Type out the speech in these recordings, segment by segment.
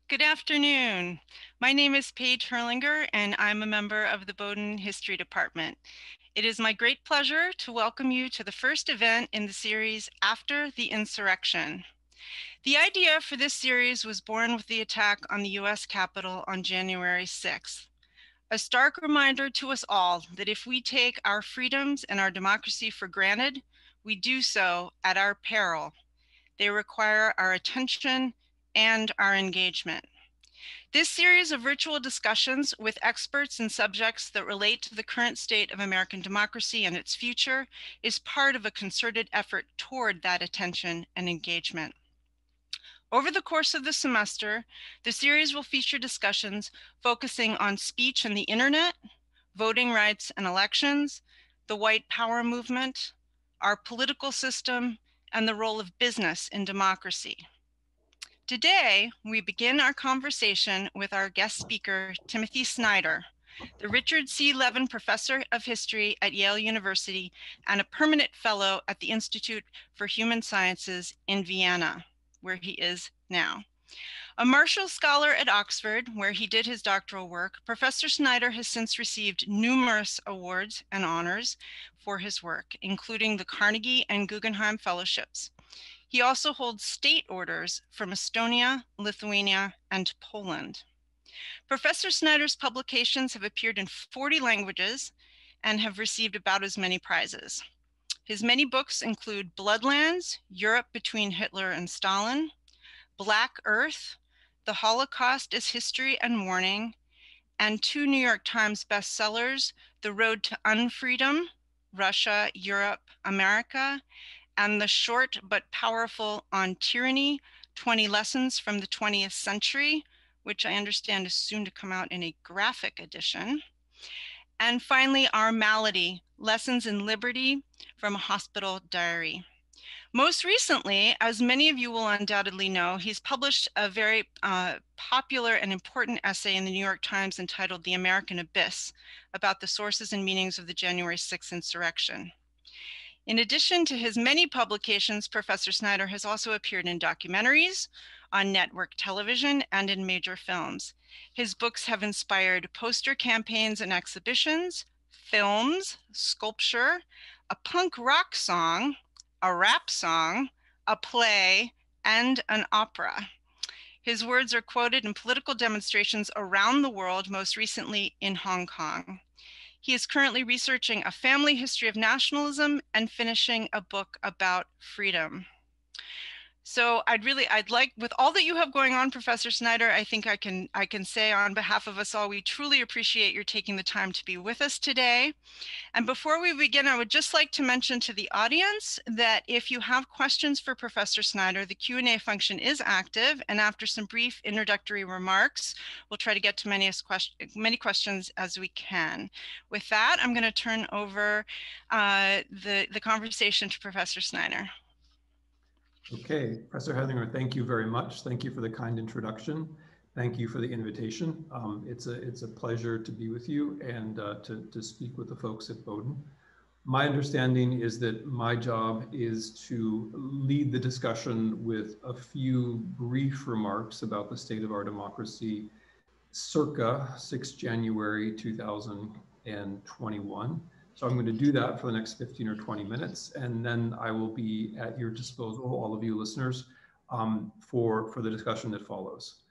Good afternoon. My name is Page Herrlinger, and I'm a member of the Bowdoin History Department. It is my great pleasure to welcome you to the first event in the series After the Insurrection. The idea for this series was born with the attack on the US Capitol on January 6th. A stark reminder to us all that if we take our freedoms and our democracy for granted, we do so at our peril. They require our attention and our engagement. This series of virtual discussions with experts and subjects that relate to the current state of American democracy and its future is part of a concerted effort toward that attention and engagement. Over the course of the semester, the series will feature discussions focusing on speech and the internet, voting rights and elections, the white power movement, our political system, and the role of business in democracy. Today, we begin our conversation with our guest speaker, Timothy Snyder, the Richard C. Levin Professor of History at Yale University and a permanent fellow at the Institute for Human Sciences in Vienna, where he is now. A Marshall Scholar at Oxford, where he did his doctoral work, Professor Snyder has since received numerous awards and honors for his work, including the Carnegie and Guggenheim Fellowships. He also holds state orders from Estonia, Lithuania, and Poland. Professor Snyder's publications have appeared in 40 languages and have received about as many prizes. His many books include Bloodlands, Europe Between Hitler and Stalin, Black Earth, The Holocaust as History and Mourning, and two New York Times bestsellers, The Road to Unfreedom, Russia, Europe, America, and the short but powerful On Tyranny, 20 Lessons from the 20th Century, which I understand is soon to come out in a graphic edition. And finally, Our Malady, Lessons in Liberty from a Hospital Diary. Most recently, as many of you will undoubtedly know, he's published a very popular and important essay in the New York Times entitled The American Abyss, about the sources and meanings of the January 6th insurrection. In addition to his many publications, Professor Snyder has also appeared in documentaries, on network television, and in major films. His books have inspired poster campaigns and exhibitions, films, sculpture, a punk rock song, a rap song, a play, and an opera. His words are quoted in political demonstrations around the world, most recently in Hong Kong. He is currently researching a family history of nationalism and finishing a book about freedom. So I'd like, with all that you have going on, Professor Snyder, I think I can say on behalf of us all, we truly appreciate your taking the time to be with us today. And before we begin, I would just like to mention to the audience that if you have questions for Professor Snyder, the Q&A function is active, and after some brief introductory remarks, we'll try to get to many questions as we can. With that, I'm going to turn over the conversation to Professor Snyder. Okay, Professor Herrlinger, thank you very much. Thank you for the kind introduction. Thank you for the invitation. It's a pleasure to be with you and to speak with the folks at Bowdoin. My understanding is that my job is to lead the discussion with a few brief remarks about the state of our democracy circa 6 January 2021. So I'm going to do that for the next 15 or 20 minutes, and then I will be at your disposal, all of you listeners, for the discussion that follows.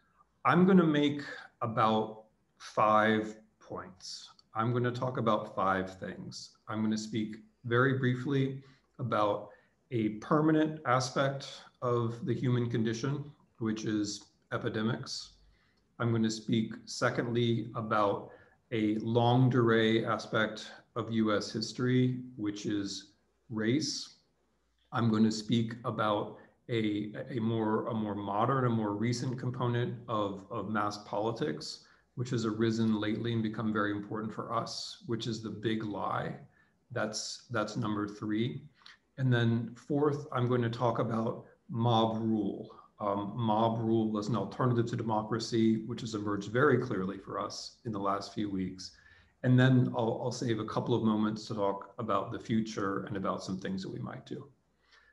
I'm going to make about 5 points. I'm going to talk about 5 things. I'm going to speak very briefly about a permanent aspect of the human condition, which is epidemics. I'm going to speak secondly about a longue durée aspect of US history, which is race. I'm going to speak about a more modern, a more recent component of mass politics, which has arisen lately and become very important for us, which is the big lie. That's number 3. And then fourth, I'm going to talk about mob rule. Mob rule as an alternative to democracy, which has emerged very clearly for us in the last few weeks. And then I'll save a couple of moments to talk about the future and about some things that we might do.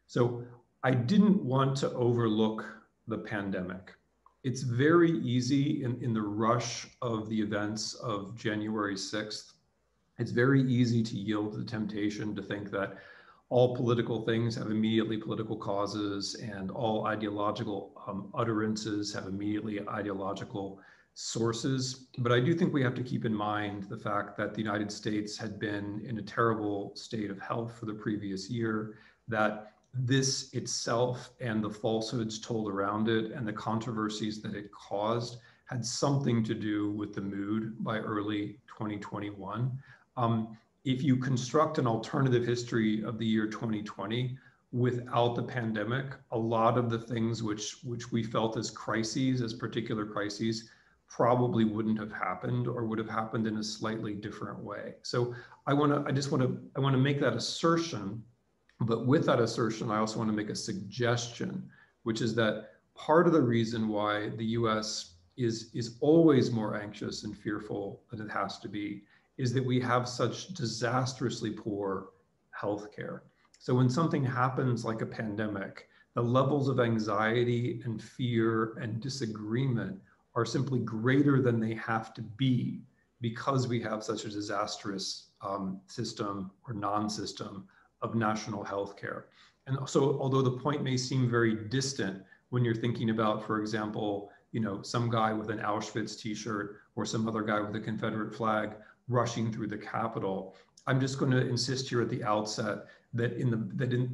So I didn't want to overlook the pandemic. It's very easy in the rush of the events of January 6th. It's very easy to yield to the temptation to think that all political things have immediately political causes and all ideological utterances have immediately ideological sources. But I do think we have to keep in mind the fact that the United States had been in a terrible state of health for the previous year, that this itself and the falsehoods told around it and the controversies that it caused had something to do with the mood by early 2021. If you construct an alternative history of the year 2020 without the pandemic, a lot of the things which we felt as crises, as particular crises, probably wouldn't have happened or would have happened in a slightly different way. So I want to make that assertion, but with that assertion, I also want to make a suggestion, which is that part of the reason why the US is always more anxious and fearful than it has to be is that we have such disastrously poor healthcare. So when something happens like a pandemic, the levels of anxiety and fear and disagreement are simply greater than they have to be because we have such a disastrous system or non-system of national healthcare. And so although the point may seem very distant when you're thinking about, for example, some guy with an Auschwitz t-shirt or some other guy with a Confederate flag rushing through the Capitol, I'm just going to insist here at the outset that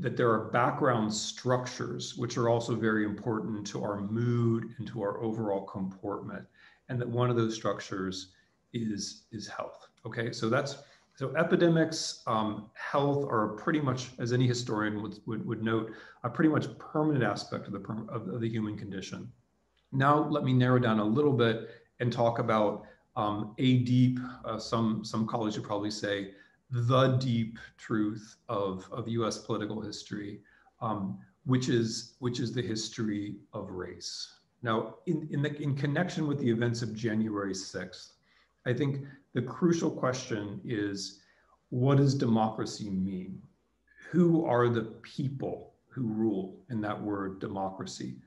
that there are background structures which are also very important to our mood and to our overall comportment, and that one of those structures is health. Okay, so epidemics, health are pretty much, as any historian would note, a pretty much permanent aspect of the human condition. Now let me narrow down a little bit and talk about a deep, some colleagues would probably say, the deep truth of US political history, which is the history of race. Now, in connection with the events of January 6th, I think the crucial question is, what does democracy mean? Who are the people who rule in that word democracy?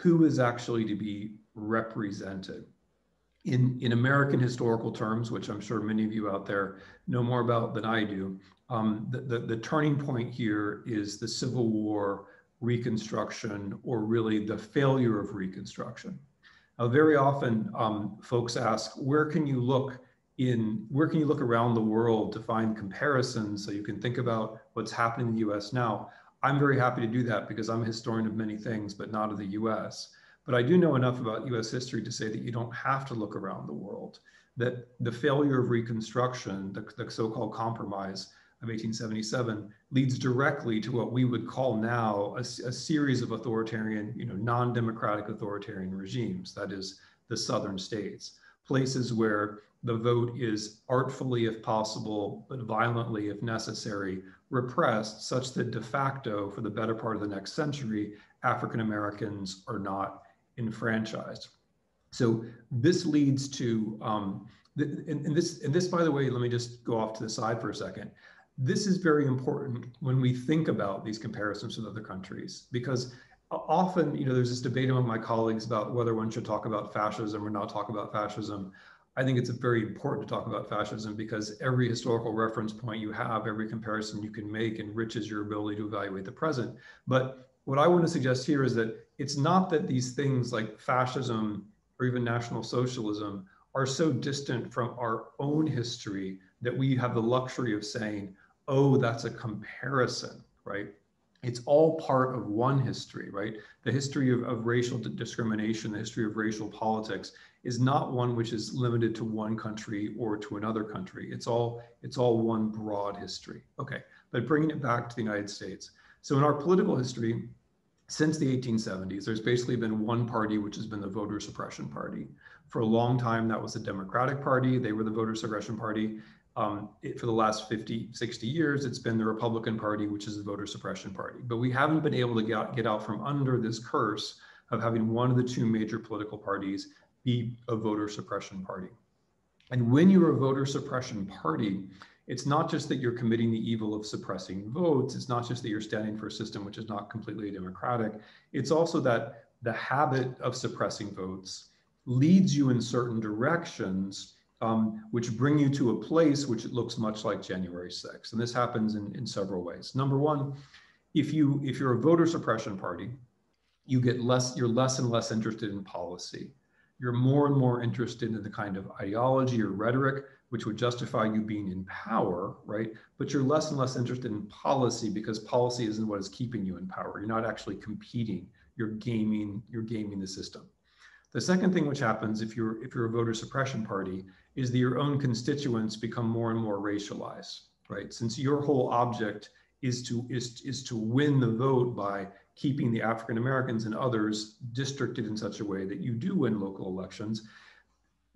Who is actually to be represented? In American historical terms, which I'm sure many of you out there know more about than I do, the turning point here is the Civil War, Reconstruction, or really the failure of Reconstruction. Now, very often folks ask, where can you look around the world to find comparisons so you can think about what's happening in the US now? I'm very happy to do that because I'm a historian of many things, but not of the US. But I do know enough about US history to say that you don't have to look around the world, that the failure of Reconstruction, the so-called compromise of 1877, leads directly to what we would call now a series of authoritarian, non-democratic authoritarian regimes, that is the southern states, places where the vote is artfully, if possible, but violently, if necessary, repressed such that de facto, for the better part of the next century, African Americans are not enfranchised. So this leads to, this, by the way, let me just go off to the side for a second. This is very important when we think about these comparisons with other countries, because often, there's this debate among my colleagues about whether one should talk about fascism or not talk about fascism. I think it's very important to talk about fascism because every historical reference point you have, every comparison you can make enriches your ability to evaluate the present. But what I want to suggest here is that it's not that these things like fascism or even National Socialism are so distant from our own history that we have the luxury of saying, oh, that's a comparison, right? It's all part of one history, right? The history of racial discrimination, the history of racial politics is not one which is limited to one country or to another country. It's all one broad history. Okay, but bringing it back to the United States. So in our political history, since the 1870s, there's basically been one party, which has been the voter suppression party. For a long time, that was the Democratic Party. They were the voter suppression party. For the last 50, 60 years, it's been the Republican Party, which is the voter suppression party. But we haven't been able to get out from under this curse of having one of the two major political parties be a voter suppression party. And when you're a voter suppression party, it's not just that you're committing the evil of suppressing votes. It's not just that you're standing for a system which is not completely democratic. It's also that the habit of suppressing votes leads you in certain directions, which bring you to a place which it looks much like January 6th. And this happens in several ways. Number one, if you're a voter suppression party, you're less and less interested in policy. You're more and more interested in the kind of ideology or rhetoric which would justify you being in power, right? But you're less and less interested in policy because policy isn't what is keeping you in power. You're not actually competing. You're gaming the system. The second thing which happens if you're a voter suppression party is that your own constituents become more and more racialized, right? Since your whole object is to win the vote by keeping the African Americans and others districted in such a way that you do win local elections,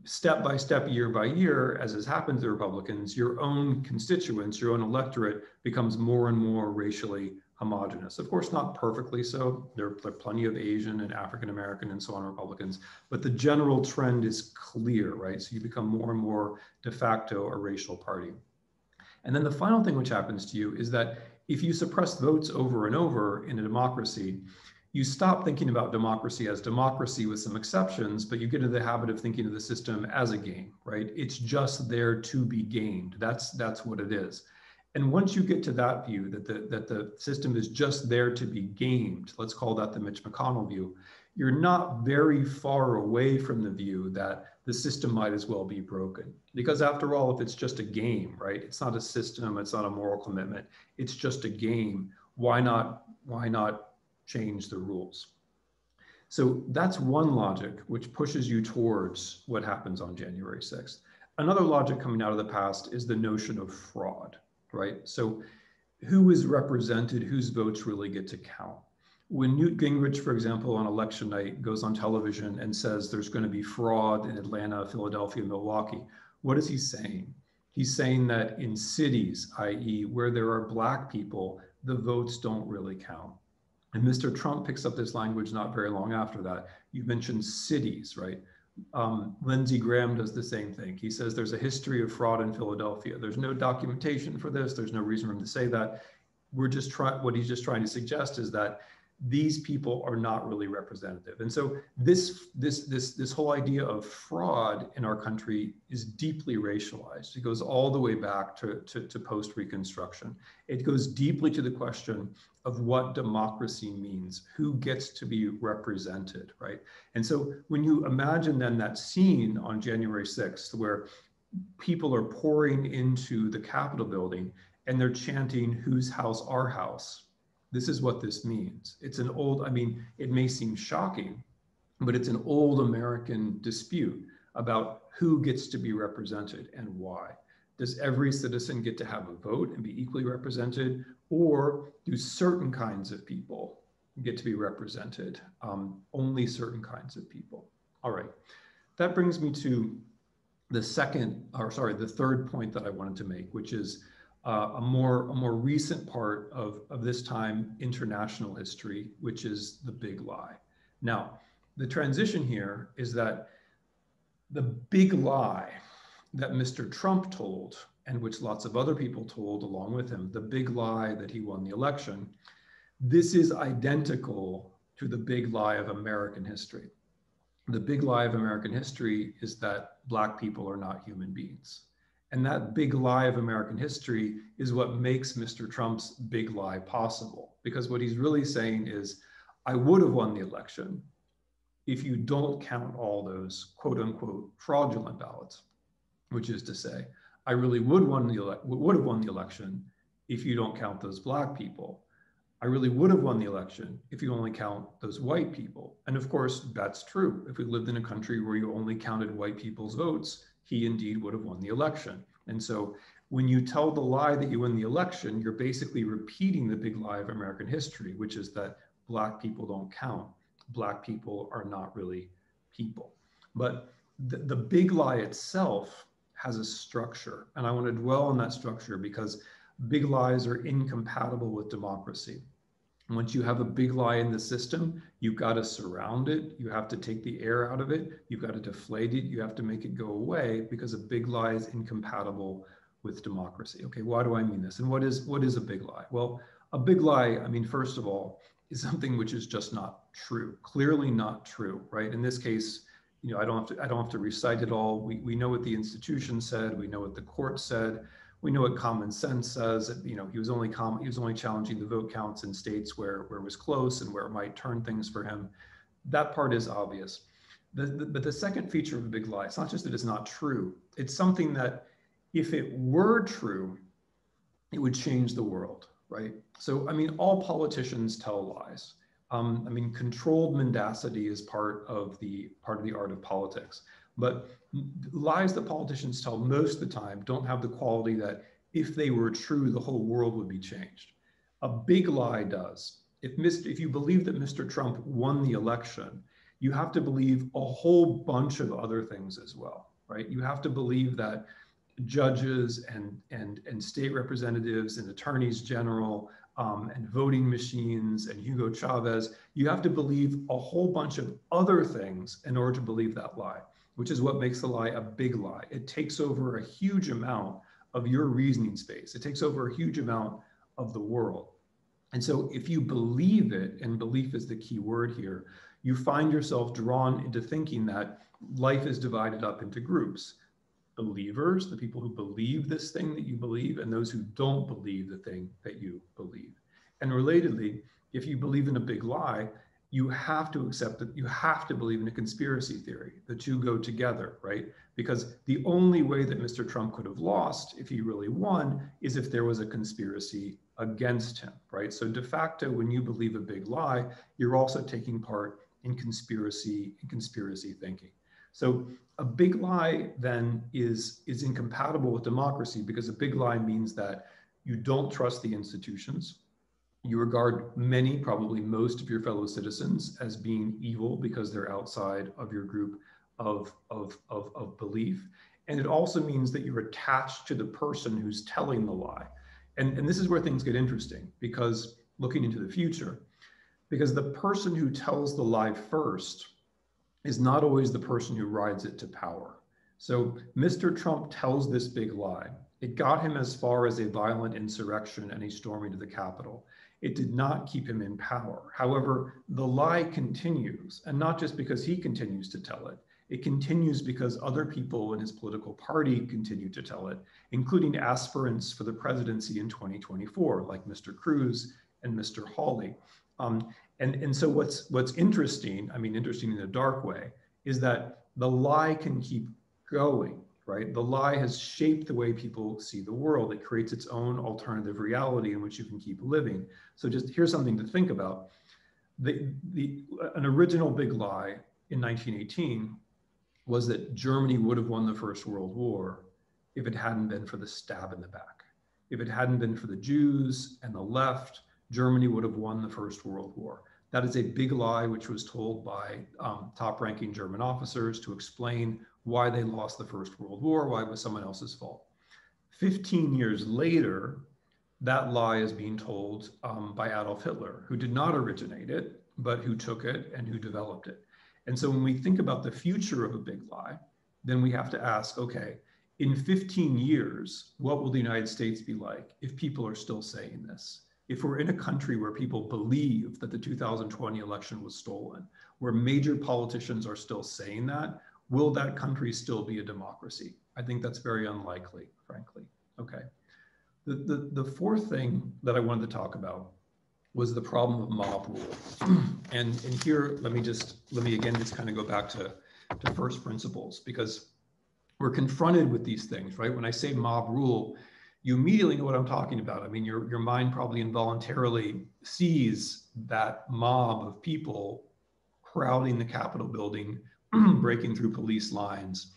step by step, year by year, as has happened to the Republicans, your own constituents, your own electorate becomes more and more racially homogenous. Of course, not perfectly so. There are plenty of Asian and African American and so on Republicans, but the general trend is clear, right? So you become more and more de facto a racial party. And then the final thing which happens to you is that if you suppress votes over and over in a democracy, you stop thinking about democracy as democracy with some exceptions, but you get into the habit of thinking of the system as a game, right? It's just there to be gamed. That's what it is. And once you get to that view, that the system is just there to be gamed, let's call that the Mitch McConnell view, you're not very far away from the view that the system might as well be broken. Because after all, if it's just a game, right? It's not a system, it's not a moral commitment, it's just a game. Why not change the rules? So that's one logic which pushes you towards what happens on January 6th. Another logic coming out of the past is the notion of fraud, right? So who is represented, whose votes really get to count? When Newt Gingrich, for example, on election night goes on television and says there's going to be fraud in Atlanta, Philadelphia, Milwaukee, what is he saying? He's saying that in cities, i.e. where there are Black people, the votes don't really count. And Mr. Trump picks up this language not very long after that. You mentioned cities, right? Lindsey Graham does the same thing. He says there's a history of fraud in Philadelphia. There's no documentation for this. There's no reason for him to say that. What he's just trying to suggest is that these people are not really representative. And so this whole idea of fraud in our country is deeply racialized. It goes all the way back to post-Reconstruction. It goes deeply to the question of what democracy means, who gets to be represented, right? And so when you imagine then that scene on January 6th, where people are pouring into the Capitol building and they're chanting, "Whose house, our house?" This is what this means. It's an old, it may seem shocking, but it's an old American dispute about who gets to be represented and why. Does every citizen get to have a vote and be equally represented, or do certain kinds of people get to be represented? Only certain kinds of people. All right, that brings me to the third point that I wanted to make, which is a more recent part of this time international history, which is the big lie. Now, the transition here is that the big lie that Mr. Trump told, and which lots of other people told along with him, the big lie that he won the election, this is identical to the big lie of American history. The big lie of American history is that Black people are not human beings. And that big lie of American history is what makes Mr. Trump's big lie possible. Because what he's really saying is, I would have won the election if you don't count all those quote unquote fraudulent ballots, which is to say, I really would have won the election if you don't count those Black people. I really would have won the election if you only count those white people. And of course, that's true. If we lived in a country where you only counted white people's votes, he indeed would have won the election. And so when you tell the lie that you win the election, you're basically repeating the big lie of American history, which is that Black people don't count. Black people are not really people. But the big lie itself has a structure. And I want to dwell on that structure because big lies are incompatible with democracy. Once you have a big lie in the system, you've got to surround it. You have to take the air out of it. You've got to deflate it. You have to make it go away because a big lie is incompatible with democracy. Okay, why do I mean this? And what is a big lie? Well, a big lie, first of all, is something which is just not true, clearly not true, right? In this case, I don't have to recite it all. We know what the institution said. We know what the court said. We know what common sense says. He was only challenging the vote counts in states where it was close and where it might turn things for him. That part is obvious. But the second feature of a big lie, it's not just that it's not true. It's something that if it were true, it would change the world, right? So, all politicians tell lies. Controlled mendacity is part of the art of politics. But lies that politicians tell most of the time don't have the quality that if they were true, the whole world would be changed. A big lie does. If you believe that Mr. Trump won the election, you have to believe a whole bunch of other things as well, right? You have to believe that judges and state representatives and attorneys general and voting machines and Hugo Chavez, you have to believe a whole bunch of other things in order to believe that lie, which is what makes the lie a big lie. It takes over a huge amount of your reasoning space. It takes over a huge amount of the world. And so if you believe it, and belief is the key word here, you find yourself drawn into thinking that life is divided up into groups. Believers, the people who believe this thing that you believe, and those who don't believe the thing that you believe. And relatedly, if you believe in a big lie, you have to accept that you have to believe in a conspiracy theory. The two go together, right? Because the only way that Mr. Trump could have lost, if he really won, is if there was a conspiracy against him, right? So de facto, when you believe a big lie, you're also taking part in conspiracy thinking. So a big lie then is incompatible with democracy, because a big lie means that you don't trust the institutions. You regard many, probably most of your fellow citizens as being evil because they're outside of your group of belief. And it also means that you're attached to the person who's telling the lie. And this is where things get interesting, because looking into the future, because the person who tells the lie first is not always the person who rides it to power. So Mr. Trump tells this big lie. It got him as far as a violent insurrection and a storming to the Capitol. It did not keep him in power. However, the lie continues, and not just because he continues to tell it. It continues because other people in his political party continue to tell it, including aspirants for the presidency in 2024, like Mr. Cruz and Mr. Hawley. And so what's interesting, interesting in a dark way, is that the lie can keep going, right? The lie has shaped the way people see the world. It creates its own alternative reality in which you can keep living. So just here's something to think about. An original big lie in 1918 was that Germany would have won the First World War if it hadn't been for the stab in the back. If it hadn't been for the Jews and the left, Germany would have won the First World War. That is a big lie which was told by top-ranking German officers to explain why they lost the First World War, why it was someone else's fault. 15 years later, that lie is being told by Adolf Hitler, who did not originate it, but who took it and who developed it. And so when we think about the future of a big lie, then we have to ask, okay, in 15 years, what will the United States be like if people are still saying this? If we're in a country where people believe that the 2020 election was stolen, where major politicians are still saying that, will that country still be a democracy? I think that's very unlikely, frankly. Okay. The fourth thing that I wanted to talk about was the problem of mob rule. And here, let me again just kind of go back to first principles, because we're confronted with these things, right? When I say mob rule, you immediately know what I'm talking about. Your mind probably involuntarily sees that mob of people crowding the Capitol building, breaking through police lines,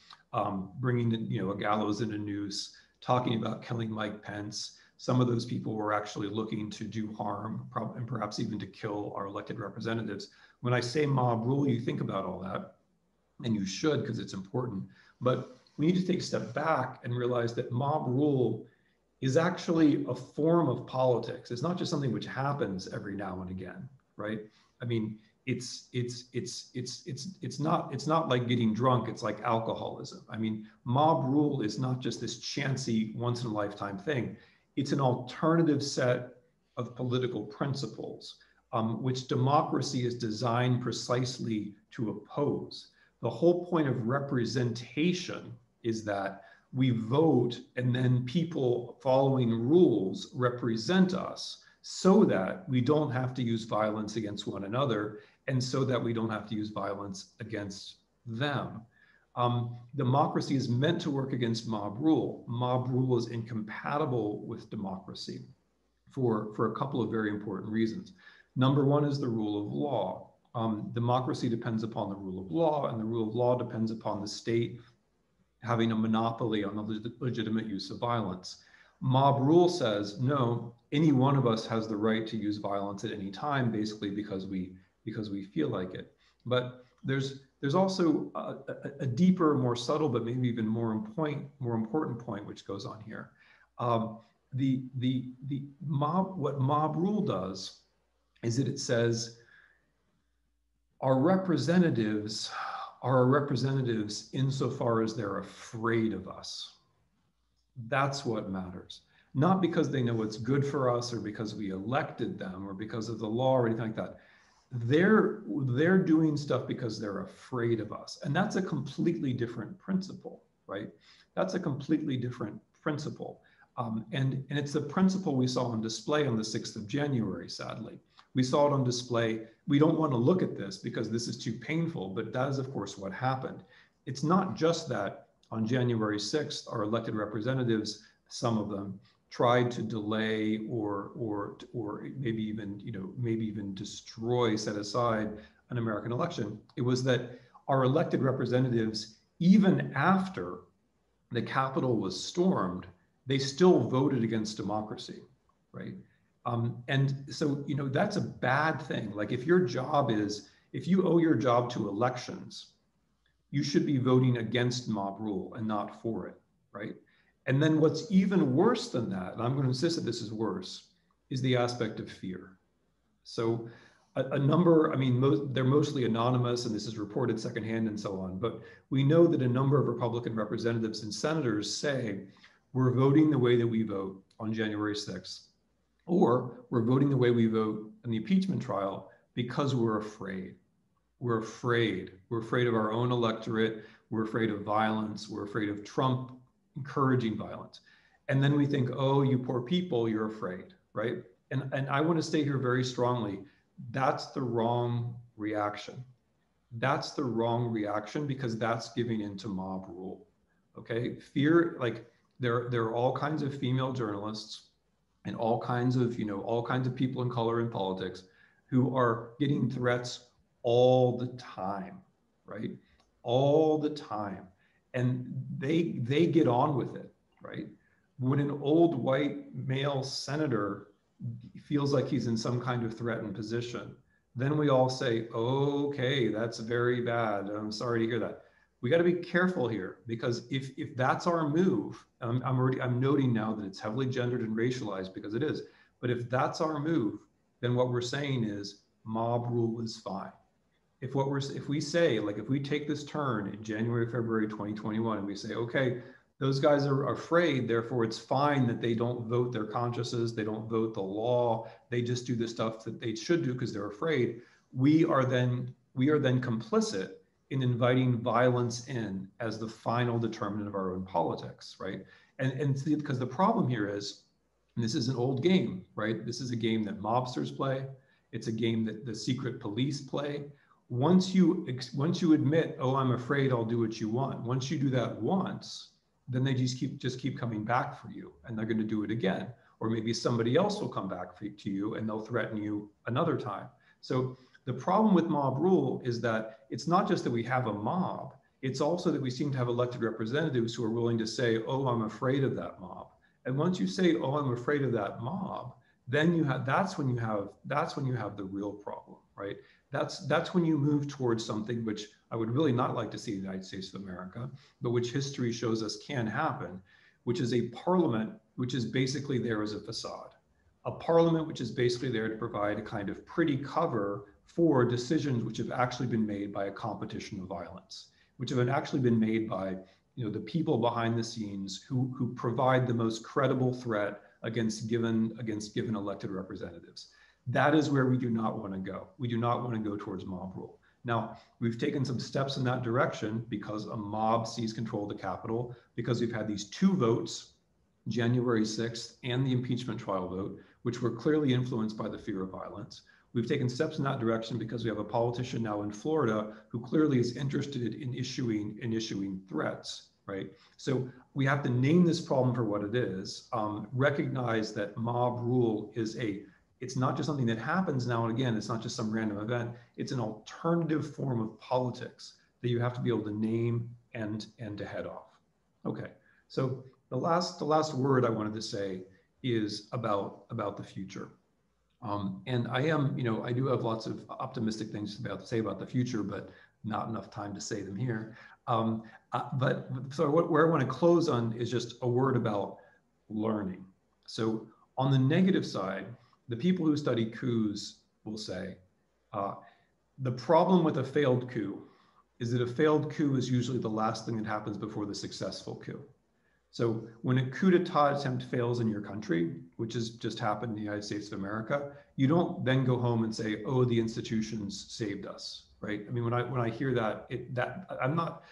bringing a gallows and a noose, talking about killing Mike Pence. Some of those people were actually looking to do harm and perhaps even to kill our elected representatives. When I say mob rule, you think about all that, and you should, because it's important. But we need to take a step back and realize that mob rule is actually a form of politics. It's not just something which happens every now and again, right? It's not like getting drunk. It's like alcoholism. Mob rule is not just this chancy once in a lifetime thing. It's an alternative set of political principles which democracy is designed precisely to oppose. The whole point of representation is that we vote and then people following rules represent us so that we don't have to use violence against one another and so that we don't have to use violence against them. Democracy is meant to work against mob rule. Mob rule is incompatible with democracy for a couple of very important reasons. Number one is the rule of law. Democracy depends upon the rule of law, and the rule of law depends upon the state having a monopoly on the legitimate use of violence. Mob rule says, no, any one of us has the right to use violence at any time, basically because we feel like it. But there's also a deeper, more subtle, but maybe even more important point which goes on here. What mob rule does is that it says our representatives are our representatives insofar as they're afraid of us. That's what matters. Not because they know what's good for us or because we elected them or because of the law or anything like that. They're doing stuff because they're afraid of us. And that's a completely different principle, right? That's a completely different principle. And it's the principle we saw on display on the 6th of January, sadly. We saw it on display. We don't want to look at this because this is too painful, but that is, of course, what happened. It's not just that on January 6th, our elected representatives, some of them, tried to delay or maybe even destroy, set aside an American election. It was that our elected representatives, even after the Capitol was stormed, they still voted against democracy, right? And so, that's a bad thing. Like if you owe your job to elections, you should be voting against mob rule and not for it, right? And then what's even worse than that, and I'm going to insist that this is worse, is the aspect of fear. So a number, they're mostly anonymous and this is reported secondhand and so on, but we know that a number of Republican representatives and senators say, we're voting the way that we vote on January 6th, or we're voting the way we vote in the impeachment trial because we're afraid. We're afraid. We're afraid of our own electorate. We're afraid of violence. We're afraid of Trump encouraging violence. And then we think, oh, you poor people, you're afraid, right? And I want to state here very strongly, that's the wrong reaction. That's the wrong reaction because that's giving into mob rule, okay? Fear, like there are all kinds of female journalists and all kinds of people in color in politics who are getting threats all the time, right? All the time. And they get on with it, right? When an old white male senator feels like he's in some kind of threatened position, then we all say, okay, that's very bad. I'm sorry to hear that. We got to be careful here because if that's our move, I'm noting now that it's heavily gendered and racialized because it is, but if that's our move, then what we're saying is mob rule is fine. If we say, like, if we take this turn in January, February 2021, and we say, okay, those guys are afraid, therefore it's fine that they don't vote their consciences, they don't vote the law, they just do the stuff that they should do because they're afraid. We are then complicit in inviting violence in as the final determinant of our own politics, right? And because the problem here is, and this is an old game, right? This is a game that mobsters play. It's a game that the secret police play. Once you admit, oh, I'm afraid, I'll do what you want. Once you do that once, then they just keep coming back for you, and they're going to do it again. Or maybe somebody else will come back to you, and they'll threaten you another time. So the problem with mob rule is that it's not just that we have a mob; it's also that we seem to have elected representatives who are willing to say, "Oh, I'm afraid of that mob." And once you say, "Oh, I'm afraid of that mob," then that's when you have the real problem, right? That's when you move towards something which I would really not like to see in the United States of America, but which history shows us can happen, which is a parliament which is basically there as a facade. A parliament which is basically there to provide a kind of pretty cover for decisions which have actually been made by a competition of violence, which have actually been made by the people behind the scenes who provide the most credible threat against given elected representatives. That is where we do not want to go. We do not want to go towards mob rule. Now, we've taken some steps in that direction because a mob seized control of the Capitol, because we've had these two votes, January 6th and the impeachment trial vote, which were clearly influenced by the fear of violence. We've taken steps in that direction because we have a politician now in Florida who clearly is interested in issuing threats, right? So we have to name this problem for what it is, recognize that mob rule is it's not just something that happens now and again, it's not just some random event, it's an alternative form of politics that you have to be able to name and to head off. Okay, so the last word I wanted to say is about the future. And I do have lots of optimistic things to say about the future, but not enough time to say them here. Where I want to close on is just a word about learning. So on the negative side, the people who study coups will say, the problem with a failed coup is that a failed coup is usually the last thing that happens before the successful coup. So when a coup d'etat attempt fails in your country, which has just happened in the United States of America, you don't then go home and say, oh, the institutions saved us, right? I mean, when I hear that, I'm not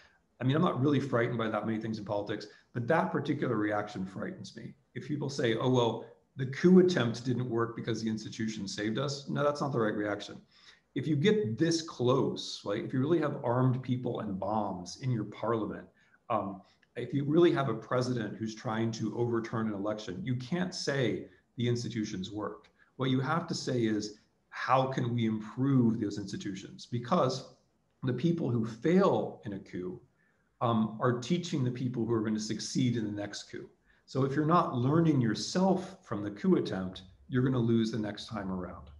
really frightened by that many things in politics, but that particular reaction frightens me. If people say, oh, well, the coup attempt didn't work because the institutions saved us, no, that's not the right reaction. If you get this close, like if you really have armed people and bombs in your parliament, if you really have a president who's trying to overturn an election, you can't say the institutions worked. What you have to say is, how can we improve those institutions? Because the people who fail in a coup are teaching the people who are going to succeed in the next coup. So if you're not learning yourself from the coup attempt, you're going to lose the next time around.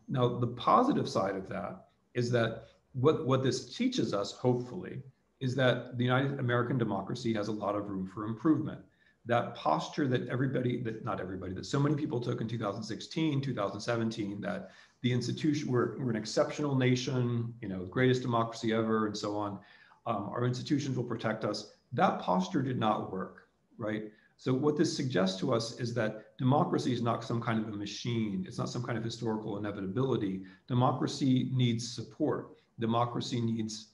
Now, the positive side of that is that what this teaches us, hopefully, is that the United American democracy has a lot of room for improvement. That posture that that so many people took in 2016, 2017, that the institution, we're an exceptional nation, greatest democracy ever, and so on. Our institutions will protect us. That posture did not work, right? So what this suggests to us is that democracy is not some kind of a machine. It's not some kind of historical inevitability. Democracy needs support. Democracy needs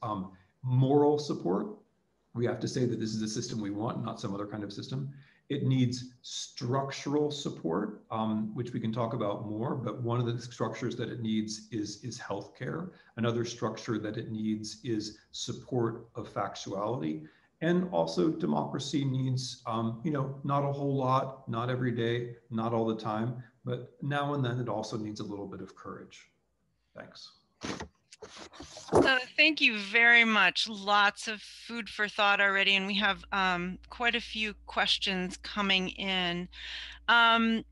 moral support. We have to say that this is the system we want, not some other kind of system. It needs structural support, which we can talk about more, but one of the structures that it needs is healthcare. Another structure that it needs is support of factuality. And also democracy needs, not a whole lot, not every day, not all the time, but now and then it also needs a little bit of courage. Thanks. Thank you very much. Lots of food for thought already, and we have quite a few questions coming in. I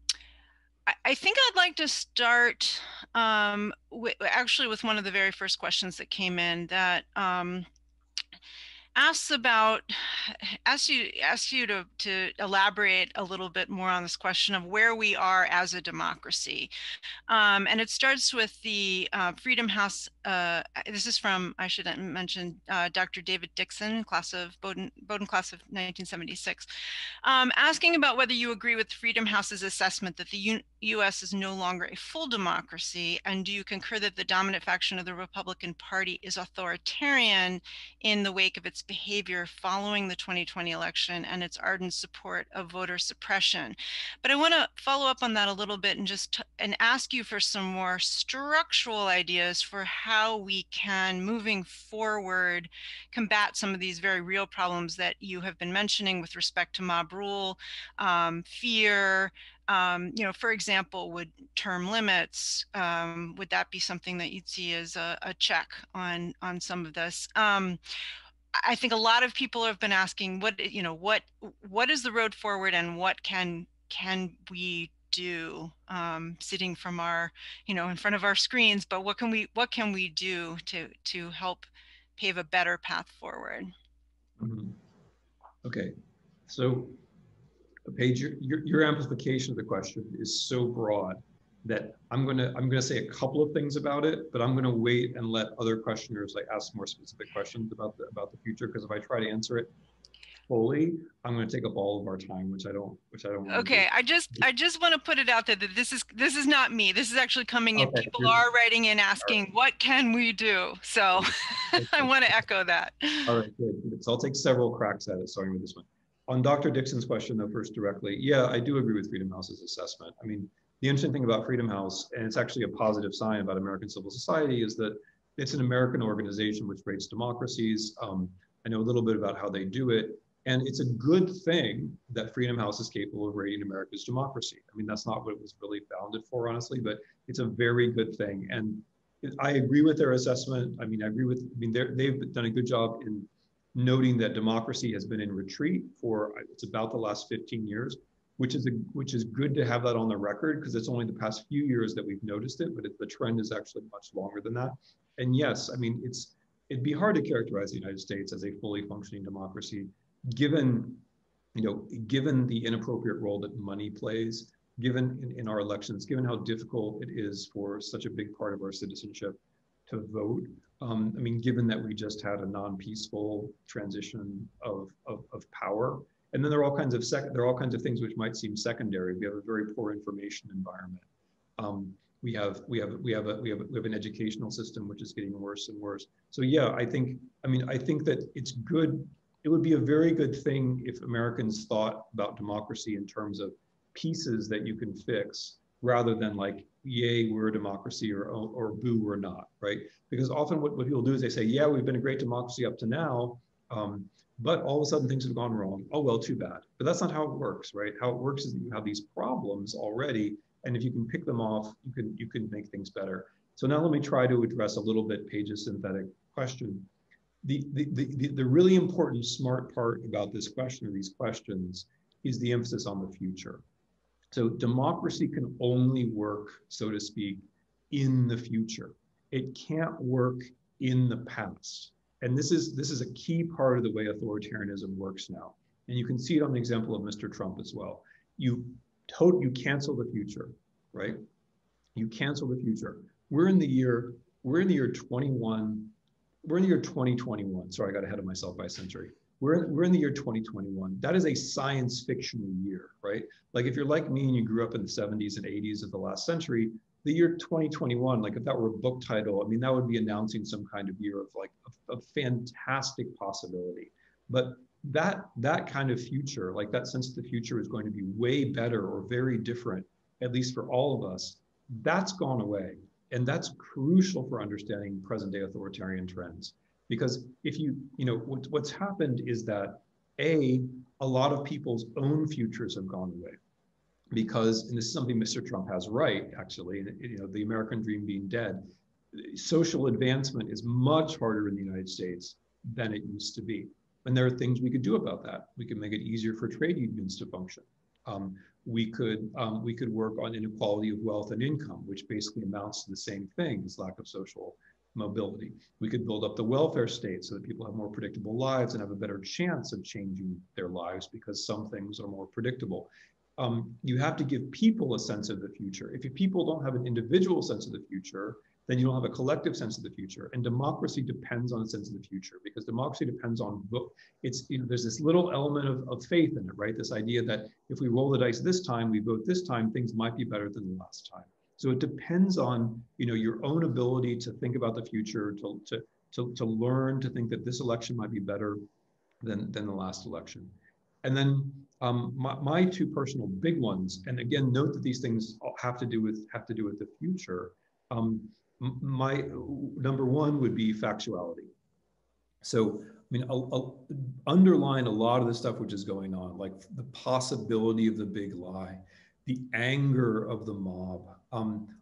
think I'd like to start actually with one of the very first questions that came in that asks you to elaborate a little bit more on this question of where we are as a democracy. And it starts with the Freedom House. This is from, I should mention, Dr. David Dixon, Bowdoin class of 1976, asking about whether you agree with Freedom House's assessment that the U.S. is no longer a full democracy, and do you concur that the dominant faction of the Republican Party is authoritarian in the wake of its behavior following the 2020 election and its ardent support of voter suppression? But I want to follow up on that a little bit and ask you for some more structural ideas for how we can, moving forward, combat some of these very real problems that you have been mentioning with respect to mob rule, fear. For example, would term limits, would that be something that you'd see as a check on some of this? I think a lot of people have been asking what is the road forward, and what can we do, sitting from our in front of our screens, but what can we do to help pave a better path forward? Mm-hmm. Okay, so Paige, your amplification of the question is so broad that I'm gonna say a couple of things about it, but I'm gonna wait and let other questioners ask more specific questions about the future, because if I try to answer it, fully, I'm going to take up all of our time, which I don't want to do. Okay, I just want to put it out there that this is not me. This is actually coming in. Okay. People are writing in asking, what can we do? So I Okay. want to echo that. All right, good. So I'll take several cracks at it, starting with this one. On Dr. Dixon's question, though, first directly, yeah, I do agree with Freedom House's assessment. I mean, the interesting thing about Freedom House, and it's actually a positive sign about American civil society, is that it's an American organization which rates democracies. I know a little bit about how they do it. And it's a good thing that Freedom House is capable of rating America's democracy. I mean, that's not what it was really founded for, honestly, but it's a very good thing. And I agree with their assessment. I mean, they've done a good job in noting that democracy has been in retreat for, it's about the last 15 years, which is good to have that on the record, because it's only the past few years that we've noticed it, but the trend is actually much longer than that. And yes, I mean, it'd be hard to characterize the United States as a fully functioning democracy, given the inappropriate role that money plays, given in our elections, given how difficult it is for such a big part of our citizenship to vote. I mean, given that we just had a non-peaceful transition of power, and then there are all kinds of things which might seem secondary. We have a very poor information environment. We have an educational system which is getting worse and worse. So yeah, I think that it's good. It would be a very good thing if Americans thought about democracy in terms of pieces that you can fix, rather than like, yay, we're a democracy, or boo, we're not, right? Because often what people do is they say, yeah, we've been a great democracy up to now, but all of a sudden things have gone wrong. Oh, well, too bad. But that's not how it works, right? How it works is that you have these problems already, and if you can pick them off, you can make things better. So now let me try to address a little bit Page's synthetic question. The really important smart part about this question, or these questions, is the emphasis on the future. So democracy can only work, so to speak, in the future. It can't work in the past. And this is a key part of the way authoritarianism works now. And you can see it on the example of Mr. Trump as well. You cancel the future, right? You cancel the future. We're in the year 21. We're in the year 2021. Sorry, I got ahead of myself by a century. We're in the year 2021. That is a science fiction year, right? Like if you're like me and you grew up in the 70s and 80s of the last century, the year 2021, like if that were a book title, I mean, that would be announcing some kind of year of like a fantastic possibility. But that kind of future, like that sense that the future is going to be way better or very different, at least for all of us, that's gone away. And that's crucial for understanding present day authoritarian trends. Because if what's happened is that a lot of people's own futures have gone away. Because, and this is something Mr. Trump has right, actually, the American dream being dead, social advancement is much harder in the United States than it used to be. And there are things we could do about that. We could make it easier for trade unions to function. We could work on inequality of wealth and income, which basically amounts to the same thing as lack of social mobility. We could build up the welfare state so that people have more predictable lives and have a better chance of changing their lives because some things are more predictable. You have to give people a sense of the future. If people don't have an individual sense of the future, then you don't have a collective sense of the future. And democracy depends on a sense of the future, because democracy depends on vote. There's this little element of faith in it, right? This idea that if we roll the dice this time, we vote this time, things might be better than the last time. So it depends on your own ability to think about the future, to learn to think that this election might be better than the last election. And then my two personal big ones, and again, note that these things have to do with the future. My number one would be factuality. So, I mean, I'll underline a lot of the stuff which is going on, like the possibility of the big lie, the anger of the mob,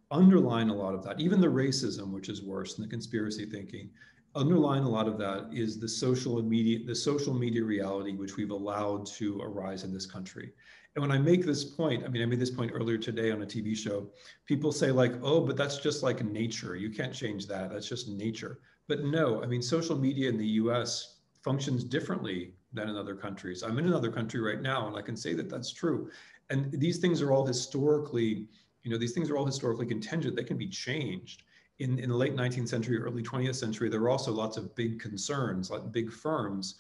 underline a lot of that. Even the racism, which is worse than the conspiracy thinking, underline a lot of that is the social media reality which we've allowed to arise in this country. And when I make this point, I mean, I made this point earlier today on a TV show, people say like, oh, but that's just like nature. You can't change that. That's just nature. But no, I mean, social media in the US functions differently than in other countries. I'm in another country right now, and I can say that that's true. And these things are all historically, contingent. They can be changed. In the late 19th century, early 20th century, there were also lots of big concerns, like big firms,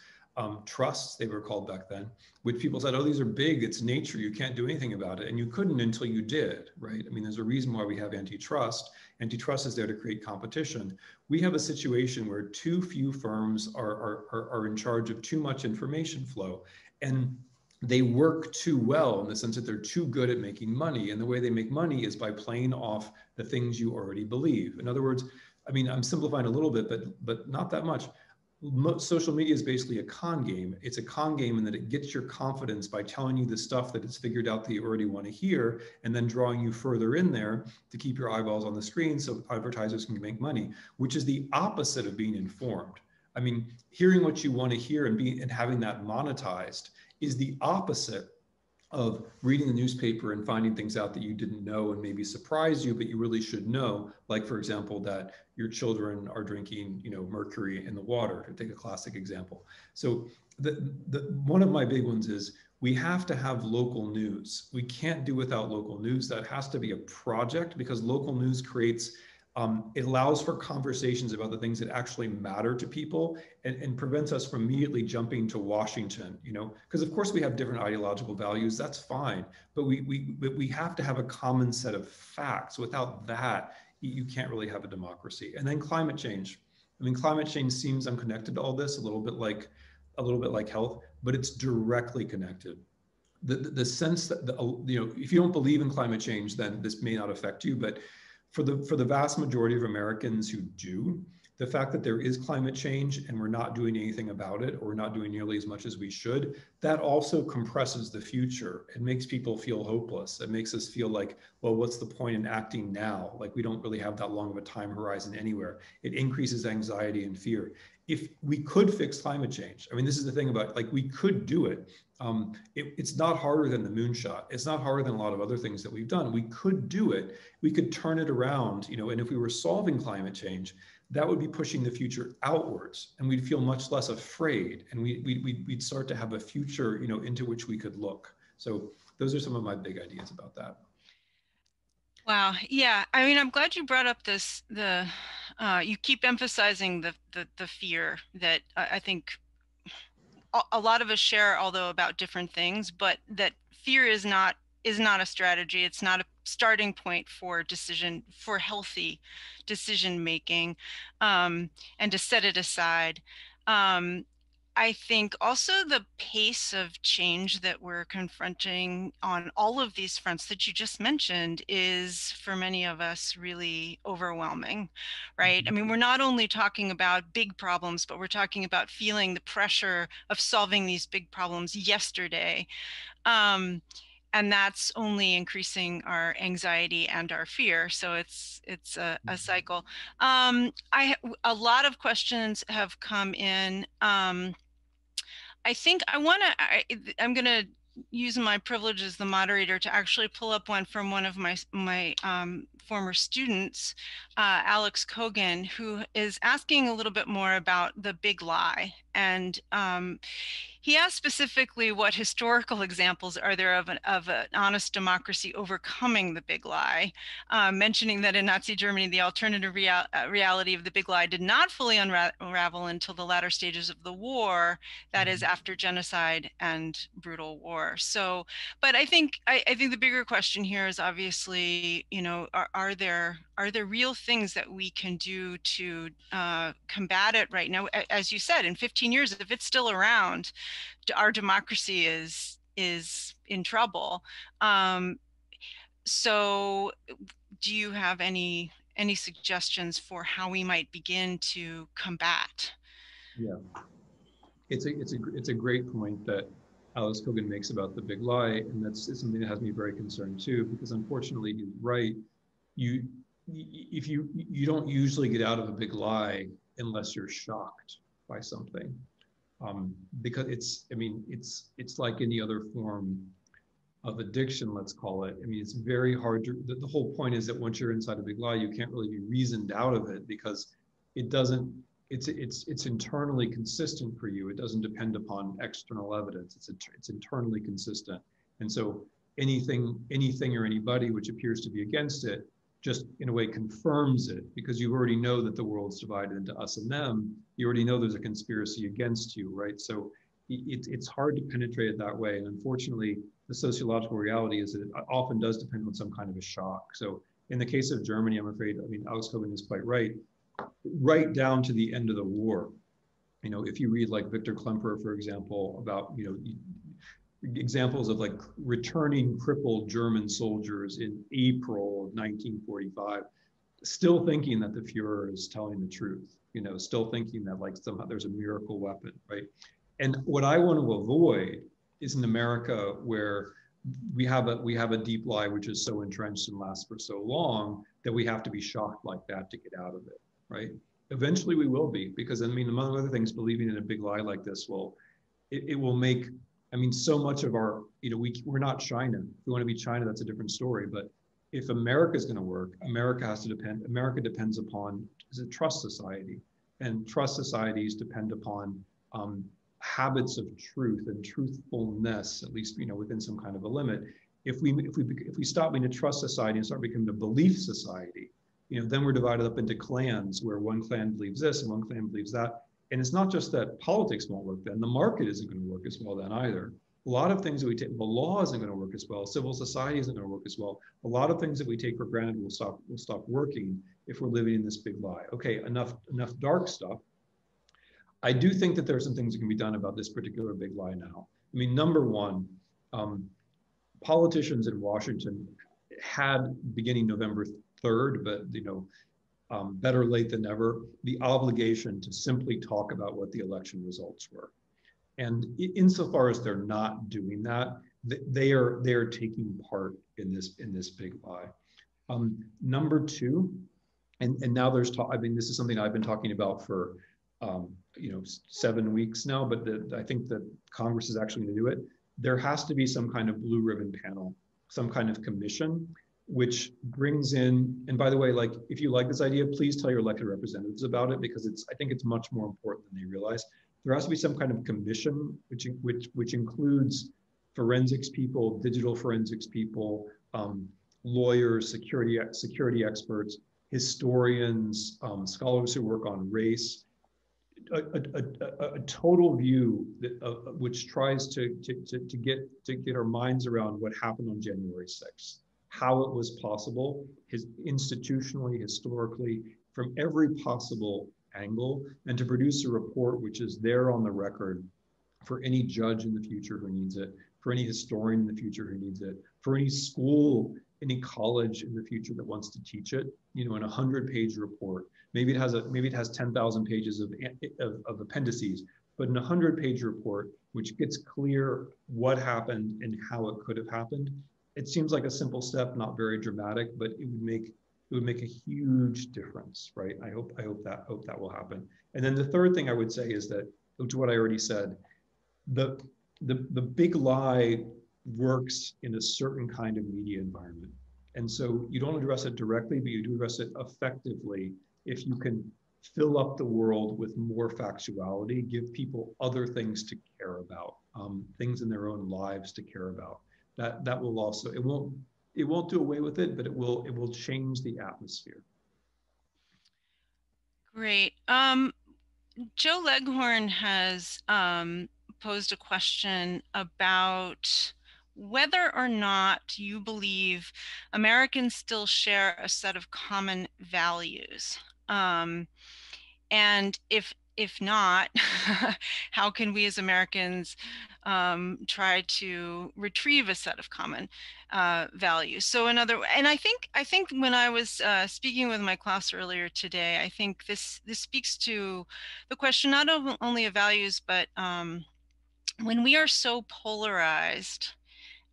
trusts, they were called back then, which people said, oh, these are big, it's nature, you can't do anything about it. And you couldn't until you did, right? I mean, there's a reason why we have antitrust. Antitrust is there to create competition. We have a situation where too few firms are in charge of too much information flow. And they work too well in the sense that they're too good at making money. And the way they make money is by playing off the things you already believe. In other words, I mean, I'm simplifying a little bit, but not that much. Social media is basically a con game. It's a con game in that it gets your confidence by telling you the stuff that it's figured out that you already want to hear, and then drawing you further in there to keep your eyeballs on the screen so advertisers can make money, which is the opposite of being informed. I mean, hearing what you want to hear and having that monetized is the opposite of reading the newspaper and finding things out that you didn't know and maybe surprise you, but you really should know. Like, for example, that your children are drinking, mercury in the water, to take a classic example. So one of my big ones is we have to have local news. We can't do without local news. That has to be a project because local news creates it allows for conversations about the things that actually matter to people and prevents us from immediately jumping to Washington, because of course we have different ideological values, that's fine, but we have to have a common set of facts. Without that, you can't really have a democracy. And then climate change. I mean, climate change seems unconnected to all this, a little bit like health, but it's directly connected. The sense that, if you don't believe in climate change, then this may not affect you, but for the vast majority of Americans who do, the fact that there is climate change and we're not doing anything about it, or we're not doing nearly as much as we should, that also compresses the future. It makes people feel hopeless. It makes us feel like, well, what's the point in acting now? Like, we don't really have that long of a time horizon anywhere. It increases anxiety and fear. If we could fix climate change, I mean, this is the thing about, like, we could do it. It's not harder than the moonshot. It's not harder than a lot of other things that we've done. We could do it. We could turn it around, and if we were solving climate change, that would be pushing the future outwards, and we'd feel much less afraid, and we'd start to have a future, into which we could look. So those are some of my big ideas about that. Wow. Yeah. I mean, I'm glad you brought up you keep emphasizing the fear that I think a lot of us share, although about different things, but that fear is not a strategy. It's not a starting point for healthy decision making, and to set it aside. I think also the pace of change that we're confronting on all of these fronts that you just mentioned is, for many of us, really overwhelming, right? I mean, we're not only talking about big problems, but we're talking about feeling the pressure of solving these big problems yesterday. And that's only increasing our anxiety and our fear. So it's a cycle. A lot of questions have come in. I think I'm going to use my privilege as the moderator to actually pull up one from one of my former students, Alex Kogan, who is asking a little bit more about the big lie. And he asked specifically, what historical examples are there of an honest democracy overcoming the big lie, mentioning that in Nazi Germany, the alternative reality of the big lie did not fully unravel until the latter stages of the war, that is, after genocide and brutal war. So, but I think the bigger question here is obviously, are there real things that we can do to combat it right now? As you said, in 15 years, if it's still around, our democracy is in trouble. So do you have any suggestions for how we might begin to combat? Yeah, it's a great point that Alex Kogan makes about the big lie, and that's something that has me very concerned too, because unfortunately he's right. If you don't usually get out of a big lie unless you're shocked by something, because it's like any other form of addiction, let's call it. I mean, it's very hard to. The whole point is that once you're inside a big lie, you can't really be reasoned out of it because it doesn't. It's internally consistent for you. It doesn't depend upon external evidence. It's internally consistent, and so anything or anybody which appears to be against it just in a way confirms it, because you already know that the world's divided into us and them. You already know there's a conspiracy against you, right? So it's hard to penetrate it that way. And unfortunately, the sociological reality is that it often does depend on some kind of a shock. So in the case of Germany, I'm afraid, I mean, Alex Coben is quite right, right down to the end of the war. You know, if you read like Victor Klemperer, for example, about, you know, examples of like returning crippled German soldiers in April of 1945, still thinking that the Fuhrer is telling the truth, you know, still thinking that like somehow there's a miracle weapon, right? And what I want to avoid is in America where we have a deep lie which is so entrenched and lasts for so long that we have to be shocked like that to get out of it, right? Eventually we will be, because I mean, among other things, believing in a big lie like this will, it will make, I mean, so much of our, you know, we're not China. If we want to be China, that's a different story. But if America is going to work, America depends upon, is a trust society. And trust societies depend upon habits of truth and truthfulness, at least, you know, within some kind of a limit. If we stop being a trust society and start becoming a belief society, you know, then we're divided up into clans where one clan believes this and one clan believes that. And it's not just that politics won't work then, the market isn't going to work as well then either. A lot of things that we take, the law isn't going to work as well, civil society isn't going to work as well. A lot of things that we take for granted will stop working if we're living in this big lie. Okay, enough dark stuff. I do think that there are some things that can be done about this particular big lie now. I mean, number one, politicians in Washington had, beginning November 3rd, but you know, better late than never, the obligation to simply talk about what the election results were. And insofar as they're not doing that, they are taking part in this big lie. Number two, and now there's talk. I mean, this is something I've been talking about for you know, 7 weeks now, but I think that Congress is actually going to do it. There has to be some kind of blue ribbon panel, some kind of commission, which brings in, and by the way, like, if you like this idea, please tell your elected representatives about it, because I think it's much more important than they realize. There has to be some kind of commission, which includes forensics people, digital forensics people, lawyers, security experts, historians, scholars who work on race, a total view that, which tries to get our minds around what happened on January 6th, how it was possible, institutionally, historically, from every possible angle, and to produce a report which is there on the record for any judge in the future who needs it, for any historian in the future who needs it, for any school, any college in the future that wants to teach it, you know, in a 100-page report. Maybe it has 10,000 pages of appendices, but in a 100-page report, which gets clear what happened and how it could have happened. It seems like a simple step, not very dramatic, but it would make a huge difference, right? I hope that will happen. And then the third thing I would say is that, to what I already said, the big lie works in a certain kind of media environment. And so you don't address it directly, but you do address it effectively if you can fill up the world with more factuality, give people other things to care about, things in their own lives to care about. That will also, it won't do away with it, but it will change the atmosphere. Great. Joe Leghorn has posed a question about whether or not you believe Americans still share a set of common values. And if not, how can we as Americans try to retrieve a set of common values? So and I think when I was speaking with my class earlier today, I think this speaks to the question not only of values, but when we are so polarized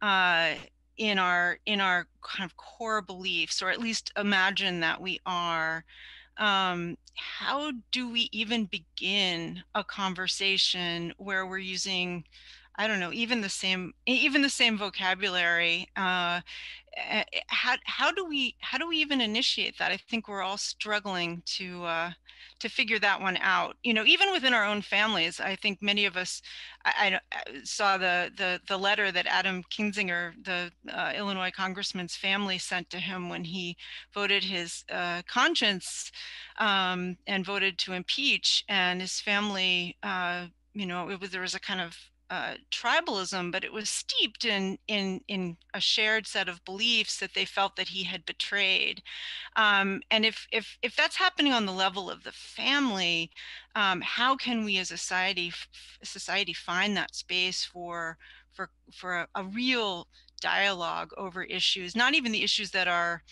in our kind of core beliefs, or at least imagine that we are, how do we even begin a conversation where we're using, I don't know, even the same vocabulary? How do we even initiate that? I think we're all struggling to figure that one out. You know, even within our own families, I think many of us. I saw the letter that Adam Kinzinger, the Illinois congressman's family, sent to him when he voted his conscience and voted to impeach, and his family there was a kind of tribalism, but it was steeped in a shared set of beliefs that they felt that he had betrayed. And if that's happening on the level of the family, how can we as a society find that space for a real dialogue over issues, not even the issues that are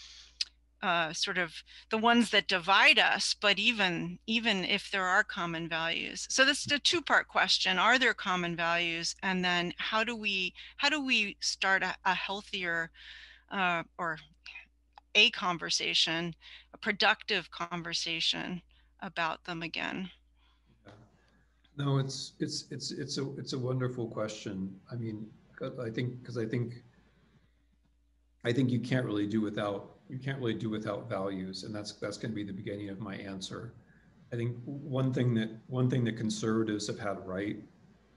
sort of the ones that divide us, but even if there are common values. So that's a two-part question. Are there common values? And then how do we start a healthier or a conversation, a productive conversation about them again? Yeah. No, it's a wonderful question. I mean, I think you can't really do without values, and that's going to be the beginning of my answer. I think one thing that conservatives have had right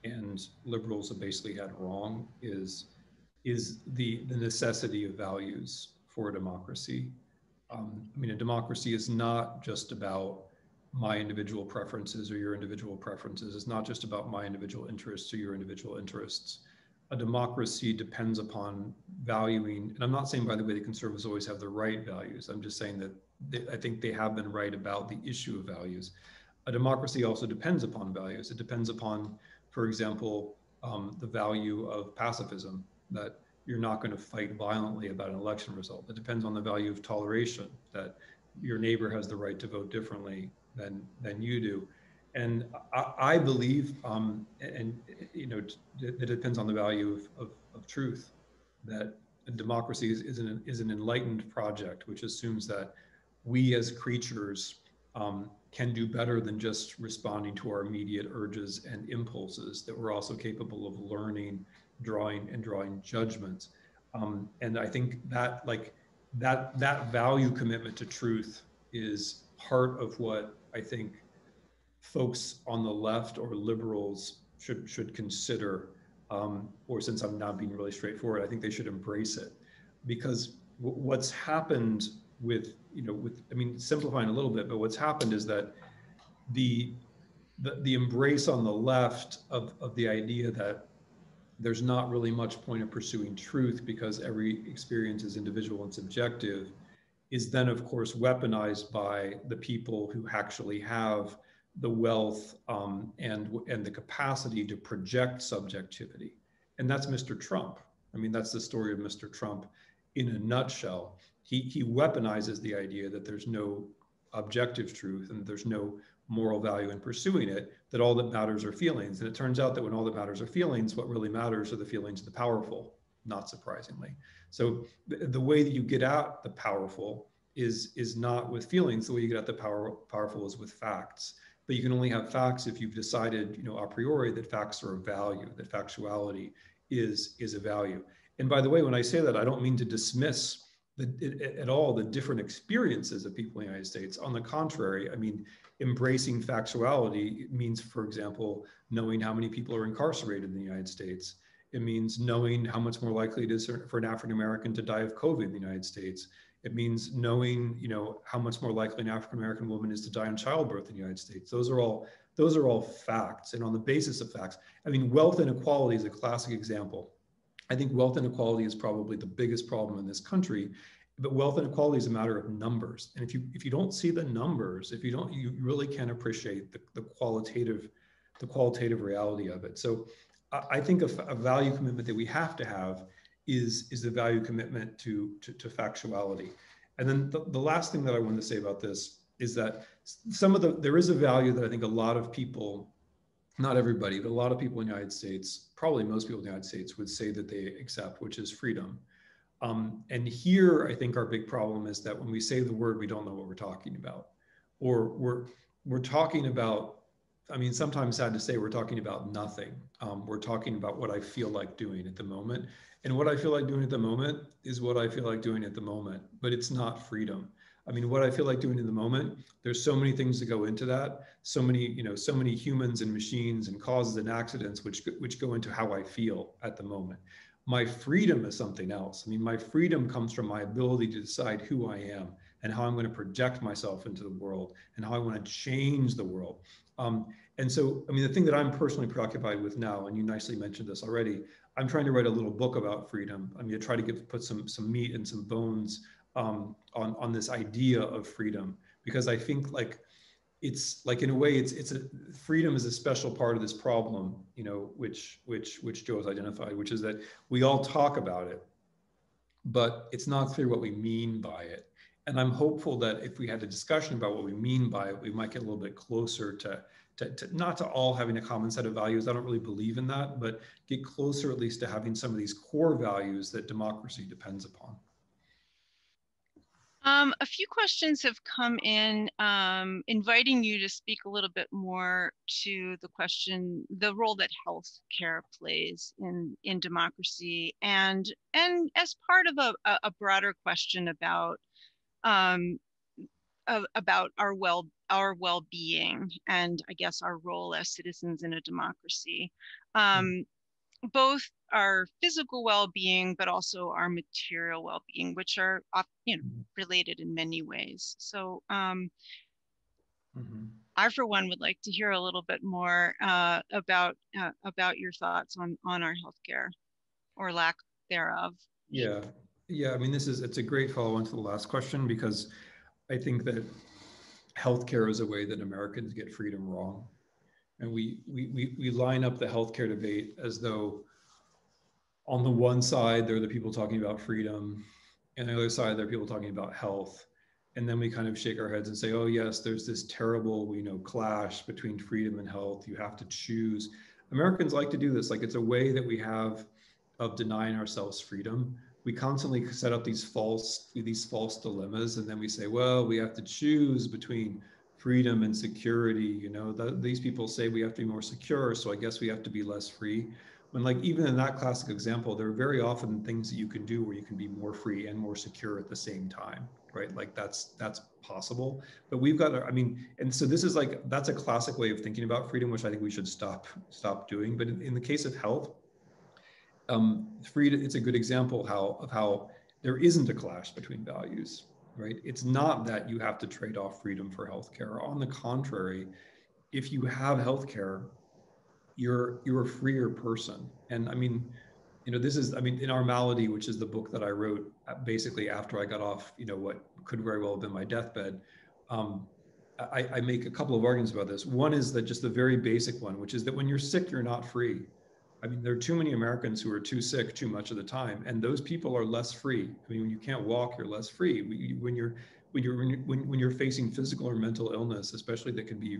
and liberals have basically had wrong is the necessity of values for a democracy. I mean, a democracy is not just about my individual preferences or your individual preferences. It's not just about my individual interests or your individual interests. A democracy depends upon valuing, and I'm not saying, by the way, the conservatives always have the right values. I'm just saying that I think they have been right about the issue of values. A democracy also depends upon values. It depends upon, for example, the value of pacifism, that you're not going to fight violently about an election result. It depends on the value of toleration, that your neighbor has the right to vote differently than you do. And I believe, and that it depends on the value of truth, that a democracy is an enlightened project, which assumes that we as creatures can do better than just responding to our immediate urges and impulses, that we're also capable of learning, drawing judgments. And I think that that value commitment to truth is part of what I think folks on the left or liberals should consider. Or since I'm not being really straightforward, I think they should embrace it, because what's happened I mean, simplifying a little bit, but what's happened is that the the embrace on the left of the idea that there's not really much point of pursuing truth because every experience is individual and subjective is then, of course, weaponized by the people who actually have the wealth and the capacity to project subjectivity. And that's Mr. Trump. I mean, that's the story of Mr. Trump in a nutshell. He weaponizes the idea that there's no objective truth and there's no moral value in pursuing it, that all that matters are feelings. And it turns out that when all that matters are feelings, what really matters are the feelings of the powerful, not surprisingly. So the way that you get at the powerful is not with feelings. The way you get at the powerful is with facts. But you can only have facts if you've decided, a priori, that facts are of value, that factuality is a value. And by the way, when I say that, I don't mean to dismiss at all the different experiences of people in the United States. On the contrary, I mean, embracing factuality means, for example, knowing how many people are incarcerated in the United States. It means knowing how much more likely it is for an African American to die of COVID in the United States. It means knowing, how much more likely an African American woman is to die in childbirth in the United States. Those are all facts. And on the basis of facts, I mean, wealth inequality is a classic example. I think wealth inequality is probably the biggest problem in this country, but wealth inequality is a matter of numbers. And if you don't see the numbers, you really can't appreciate the qualitative reality of it. So I think a value commitment that we have to have is the value commitment to factuality. And then the last thing that I wanted to say about this is that there is a value that I think a lot of people, not everybody, but a lot of people in the United States, probably most people in the United States, would say that they accept, which is freedom. And here, I think our big problem is that when we say the word, we don't know what we're talking about, or we're talking about. I mean, sometimes sad to say, we're talking about nothing. We're talking about what I feel like doing at the moment, and what I feel like doing at the moment is what I feel like doing at the moment. But it's not freedom. I mean, what I feel like doing in the moment, there's so many things that go into that, so many humans and machines and causes and accidents which go into how I feel at the moment. My freedom is something else. I mean, my freedom comes from my ability to decide who I am, and how I'm going to project myself into the world and how I want to change the world. And so, I mean, the thing that I'm personally preoccupied with now, and you nicely mentioned this already, I'm trying to write a little book about freedom. I'm going to try to put some meat and some bones on this idea of freedom, because I think like it's like in a way it's a freedom is a special part of this problem, you know, which Joe has identified, which is that we all talk about it, but it's not clear what we mean by it. And I'm hopeful that if we had a discussion about what we mean by it, we might get a little bit closer to not to all having a common set of values. I don't really believe in that, but get closer at least to having some of these core values that democracy depends upon. A few questions have come in inviting you to speak a little bit more to the question, the role that healthcare plays in democracy, and as part of a broader question about our well-being and I guess our role as citizens in a democracy. Both our physical well-being, but also our material well-being, which are related in many ways. So I, for one, would like to hear a little bit more about your thoughts on our healthcare or lack thereof. Yeah, I mean, it's a great follow-on to the last question, because I think that healthcare is a way that Americans get freedom wrong. And we line up the healthcare debate as though on the one side, there are the people talking about freedom, and on the other side, there are people talking about health. And then we kind of shake our heads and say, oh yes, there's this terrible, clash between freedom and health. You have to choose. Americans like to do this. Like, it's a way that we have of denying ourselves freedom. We constantly set up these false dilemmas, and then we say, well, we have to choose between freedom and security. These people say we have to be more secure, so I guess we have to be less free. When, like, even in that classic example, there are very often things that you can do where you can be more free and more secure at the same time, right? Like that's possible. But we've got, and so this is like, that's a classic way of thinking about freedom, which I think we should stop doing. But in the case of health, freedom, it's a good example of how there isn't a clash between values, right? It's not that you have to trade off freedom for healthcare. On the contrary, if you have healthcare, you're a freer person. And this is, in Our Malady, which is the book that I wrote basically after I got off, what could very well have been my deathbed. I make a couple of arguments about this. One is that just the very basic one, which is that when you're sick, you're not free. There are too many Americans who are too sick too much of the time, and those people are less free. When you can't walk, you're less free. When you're facing physical or mental illness, especially that can be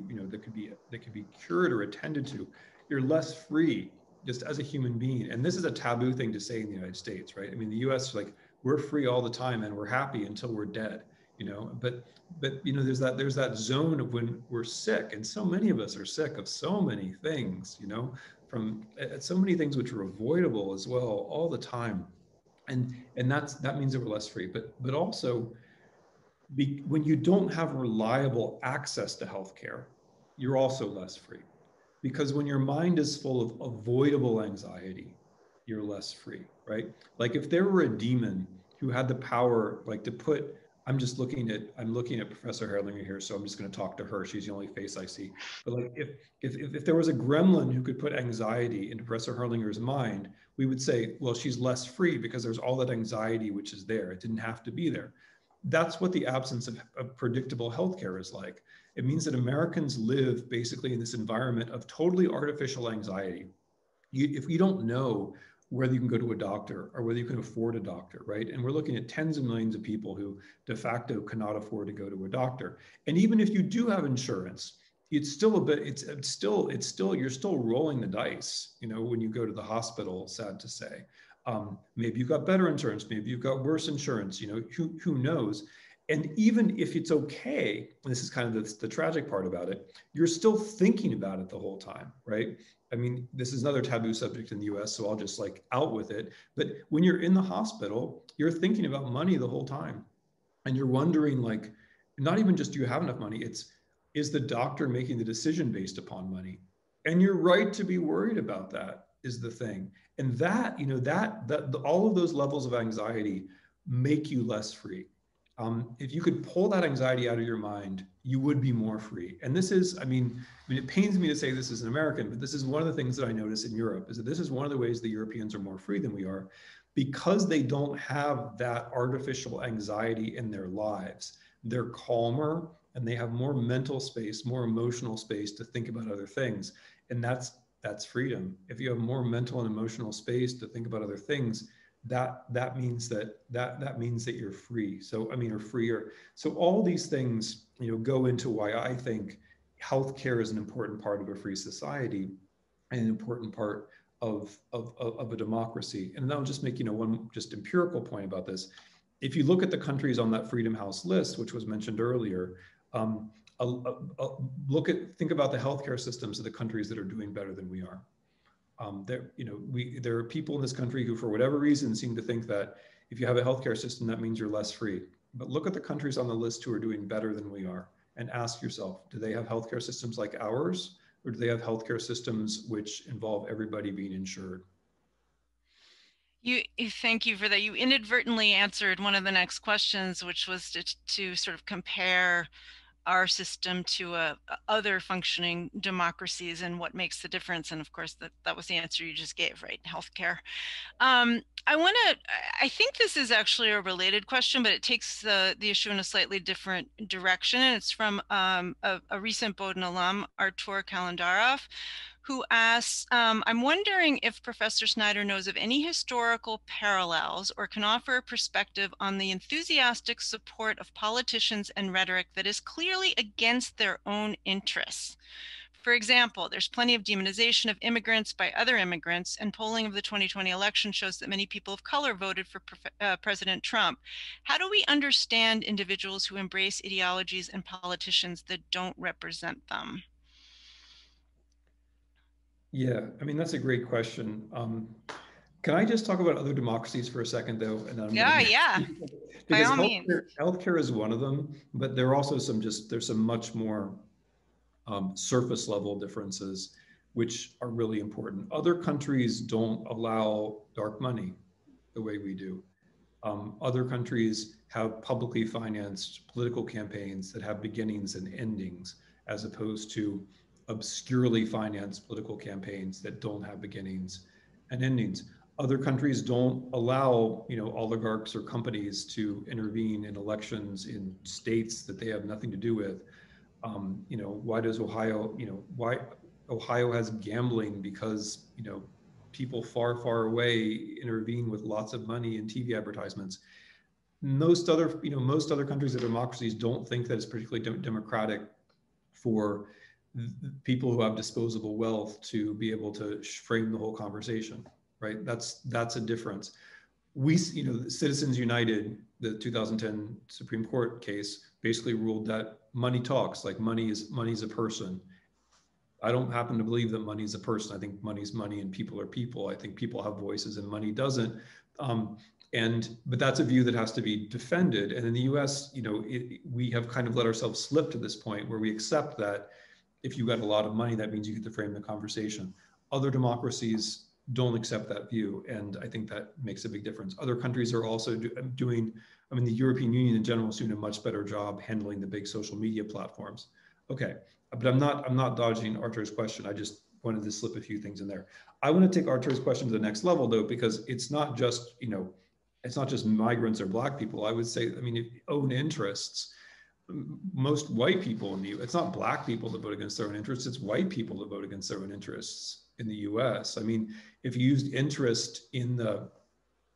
cured or attended to, you're less free just as a human being. And this is a taboo thing to say in the United States, right? The US, like, we're free all the time and we're happy until we're dead, but there's that zone of when we're sick, and so many of us are sick of so many things, from so many things which are avoidable as well all the time. And that means that we're less free, but also when you don't have reliable access to healthcare, you're also less free. Because when your mind is full of avoidable anxiety, you're less free, right? Like, if there were a demon who had the power, like, to put, I'm looking at Professor Herrlinger here, so I'm just going to talk to her. She's the only face I see. But like, if there was a gremlin who could put anxiety into Professor Herrlinger's mind, we would say, well, she's less free because there's all that anxiety which is there. It didn't have to be there. That's what the absence of predictable healthcare is like. It means that Americans live basically in this environment of totally artificial anxiety. If you don't know whether you can go to a doctor or whether you can afford a doctor, right? And we're looking at tens of millions of people who de facto cannot afford to go to a doctor. And even if you do have insurance, it's still you're still rolling the dice, when you go to the hospital, sad to say. Maybe you've got better insurance, maybe you've got worse insurance, who knows? And even if it's okay, and this is kind of the tragic part about it, you're still thinking about it the whole time, right? This is another taboo subject in the US, so I'll just like out with it. But when you're in the hospital, you're thinking about money the whole time. And you're wondering, like, not even just do you have enough money, is the doctor making the decision based upon money? And you're right to be worried about that, is the thing. And that all of those levels of anxiety make you less free. if you could pull that anxiety out of your mind, you would be more free. And this is, it pains me to say this as an American, but this is one of the things that I notice in Europe, is that this is one of the ways the Europeans are more free than we are, because they don't have that artificial anxiety in their lives. They're calmer and they have more mental space, more emotional space to think about other things. And that's freedom. If you have more mental and emotional space to think about other things, that means that means that you're free. So or freer. So all these things, go into why I think healthcare is an important part of a free society and an important part of a democracy. And I'll just make one just empirical point about this. If you look at the countries on that Freedom House list, which was mentioned earlier, think about the healthcare systems of the countries that are doing better than we are. There are people in this country who, for whatever reason, seem to think that if you have a healthcare system, that means you're less free. But look at the countries on the list who are doing better than we are, and ask yourself, do they have healthcare systems like ours, or do they have healthcare systems which involve everybody being insured? Thank you for that. You inadvertently answered one of the next questions, which was to sort of compare our system to other functioning democracies and what makes the difference. And of course, that was the answer you just gave, right? Healthcare. I think this is actually a related question, but it takes the issue in a slightly different direction. And it's from a recent Bowdoin alum, Artur Kalendarov, who asks, I'm wondering if Professor Snyder knows of any historical parallels or can offer a perspective on the enthusiastic support of politicians and rhetoric that is clearly against their own interests. For example, there's plenty of demonization of immigrants by other immigrants, and polling of the 2020 election shows that many people of color voted for President Trump. How do we understand individuals who embrace ideologies and politicians that don't represent them? Yeah, that's a great question. Can I just talk about other democracies for a second, though? And then I'm Yeah, going yeah, to, by because all means. healthcare is one of them, but there are also there's some much more surface level differences, which are really important. Other countries don't allow dark money the way we do. Other countries have publicly financed political campaigns that have beginnings and endings, as opposed to obscurely financed political campaigns that don't have beginnings and endings. Other countries don't allow, oligarchs or companies to intervene in elections in states that they have nothing to do with. Why does why Ohio has gambling? Because, people far, far away intervene with lots of money in TV advertisements. Most other countries or democracies don't think that it's particularly democratic for people who have disposable wealth to be able to frame the whole conversation, right? That's a difference. Citizens United, the 2010 Supreme Court case, basically ruled that money talks, like money's a person. I don't happen to believe that money is a person. I think money's money and people are people. I think people have voices and money doesn't. But that's a view that has to be defended. And in the US, we have kind of let ourselves slip to this point where we accept that if you got a lot of money, that means you get to frame the conversation. Other democracies don't accept that view. And I think that makes a big difference. Other countries are also doing, the European Union in general is doing a much better job handling the big social media platforms. Okay, but I'm not dodging Artur's question. I just wanted to slip a few things in there. I want to take Artur's question to the next level, though, because it's not just, it's not just migrants or Black people. I would say, if own interests, most white people in the U.S., it's not Black people that vote against their own interests, it's white people that vote against their own interests in the US. If you used interest in the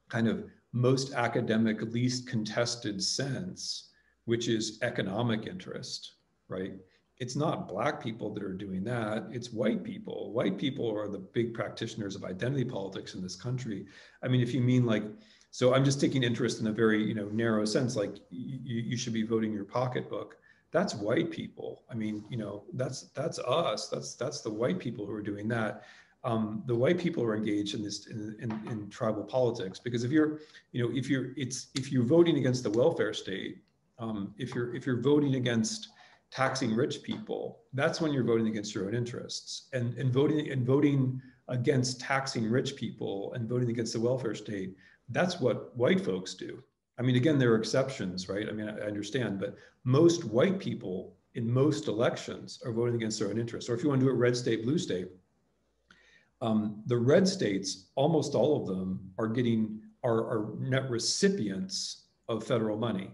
kind of most academic, least contested sense, which is economic interest, right? It's not Black people that are doing that, it's white people. White people are the big practitioners of identity politics in this country. If you mean so I'm just taking interest in a very narrow sense, like you should be voting your pocketbook. That's white people. That's us. That's the white people who are doing that. The white people are engaged in this in tribal politics, because if you're voting against the welfare state, if you're voting against taxing rich people, that's when you're voting against your own interests. And voting against taxing rich people and voting against the welfare state, that's what white folks do. I mean, again, there are exceptions, right? I mean, I understand, but most white people in most elections are voting against their own interests. Or if you want to do it red state, blue state, the red states, almost all of them are net recipients of federal money.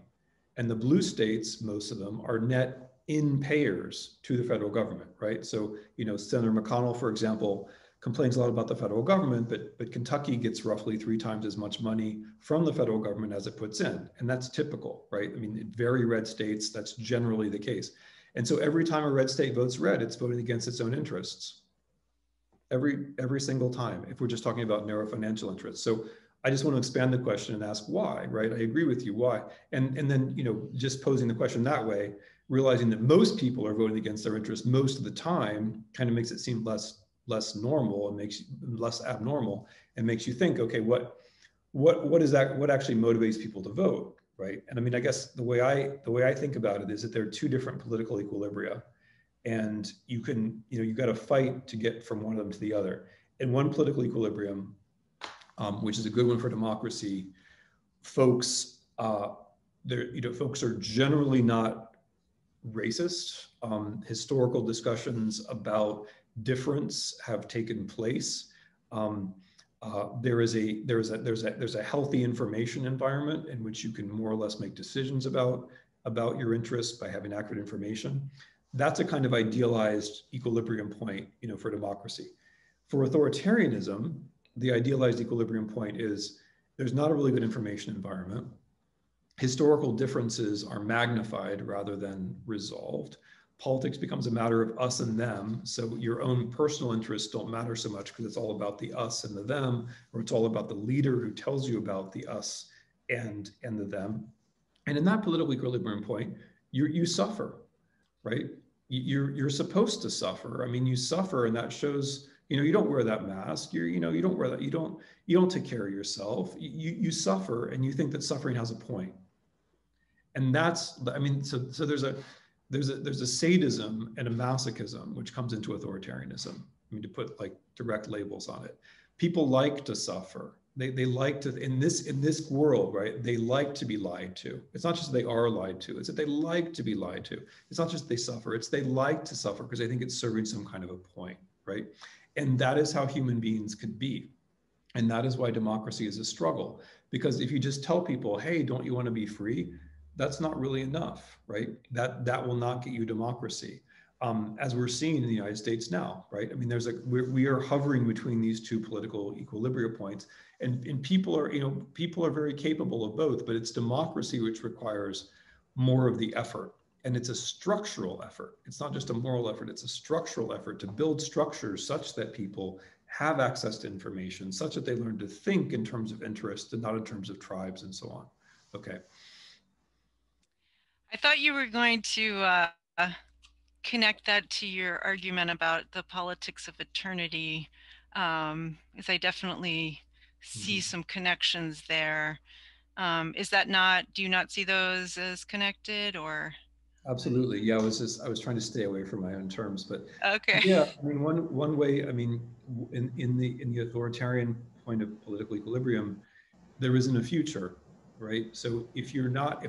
And the blue states, most of them, are net in payers to the federal government, right? So, Senator McConnell, for example, complains a lot about the federal government, but Kentucky gets roughly 3 times as much money from the federal government as it puts in. And that's typical, right? I mean, in very red states, that's generally the case. And so every time a red state votes red, it's voting against its own interests. Every single time, if we're just talking about narrow financial interests. So I just want to expand the question and ask why, right? I agree with you, why? And then, just posing the question that way, realizing that most people are voting against their interests most of the time kind of makes it seem less normal and makes less abnormal and makes you think, okay, what is that? What actually motivates people to vote, right? And I mean, I guess the way I think about it is that there are 2 different political equilibria, and you got to fight to get from one of them to the other. In one political equilibrium, which is a good one for democracy, folks are generally not racist. Historical discussions about difference have taken place. There's a healthy information environment in which you can more or less make decisions about your interests by having accurate information. That's a kind of idealized equilibrium point, for democracy. For authoritarianism, the idealized equilibrium point is there's not a really good information environment. Historical differences are magnified rather than resolved. Politics becomes a matter of us and them. So your own personal interests don't matter so much because it's all about the us and the them, or it's all about the leader who tells you about the us and the them. And in that political equilibrium point, you suffer, right? You're supposed to suffer. I mean, you suffer, and that shows, you don't wear that mask. You don't wear that. You don't take care of yourself. You suffer, and you think that suffering has a point. And that's, I mean, so there's a sadism and a masochism which comes into authoritarianism. I mean, to put like direct labels on it, people like to suffer. They like to, in this world, right? They like to be lied to. It's not just they are lied to, it's that they like to be lied to. It's not just they suffer, it's they like to suffer because they think it's serving some kind of a point, right? And that is how human beings could be. And that is why democracy is a struggle. Because if you just tell people, hey, don't you want to be free? That's not really enough, right? That will not get you democracy. As we're seeing in the United States now, right? I mean, we are hovering between these 2 political equilibria points, and people are very capable of both, but it's democracy which requires more of the effort, and it's a structural effort. It's not just a moral effort; it's a structural effort to build structures such that people have access to information, such that they learn to think in terms of interest and not in terms of tribes and so on. Okay. I thought you were going to connect that to your argument about the politics of eternity, as I definitely see some connections there. Is that not, do you not see those as connected, or? Absolutely. Yeah, I was trying to stay away from my own terms, but Okay. yeah, I mean, one way, I mean, in the authoritarian point of political equilibrium, there isn't a future, right? So if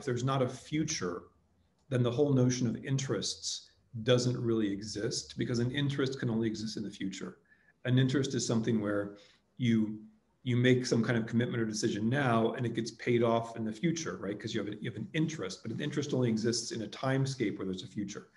there's not a future, then the whole notion of interests doesn't really exist, because an interest can only exist in the future. An interest is something where you make some kind of commitment or decision now, and it gets paid off in the future, right? Because you have an interest, but an interest only exists in a timescape where there's a future.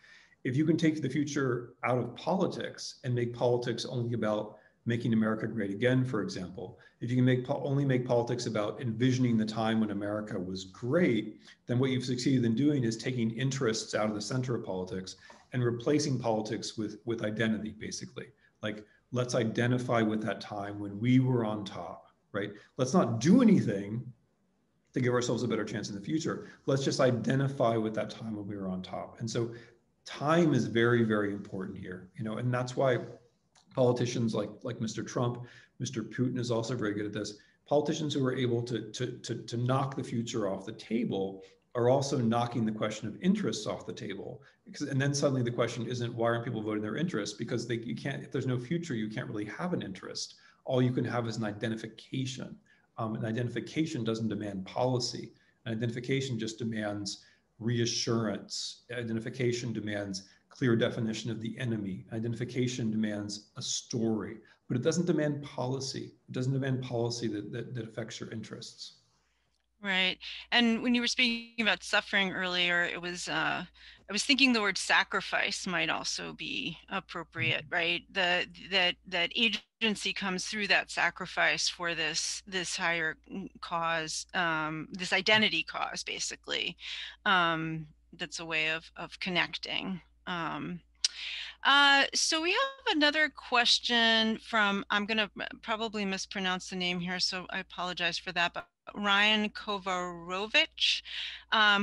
If you can take the future out of politics and make politics only about making America great again, for example, if you can only make politics about envisioning the time when America was great, then what you've succeeded in doing is taking interests out of the center of politics and replacing politics with identity, basically. Like, let's identify with that time when we were on top, right? Let's not do anything to give ourselves a better chance in the future. Let's just identify with that time when we were on top. And so time is very, very important here, and that's why politicians like Mr. Trump, Mr. Putin is also very good at this. Politicians who are able to knock the future off the table are also knocking the question of interests off the table. And then suddenly the question isn't, why aren't people voting their interests? Because you can't, if there's no future, you can't really have an interest. All you can have is an identification. An identification doesn't demand policy. Identification just demands reassurance. Identification demands clear definition of the enemy. Identification demands a story, but it doesn't demand policy. It doesn't demand policy that affects your interests. Right. And when you were speaking about suffering earlier, I was thinking the word sacrifice might also be appropriate, right? That agency comes through that sacrifice for this higher cause, this identity cause, basically. That's a way of connecting. So we have another question from, I'm going to probably mispronounce the name here, so I apologize for that, but Ryan Kovarovich,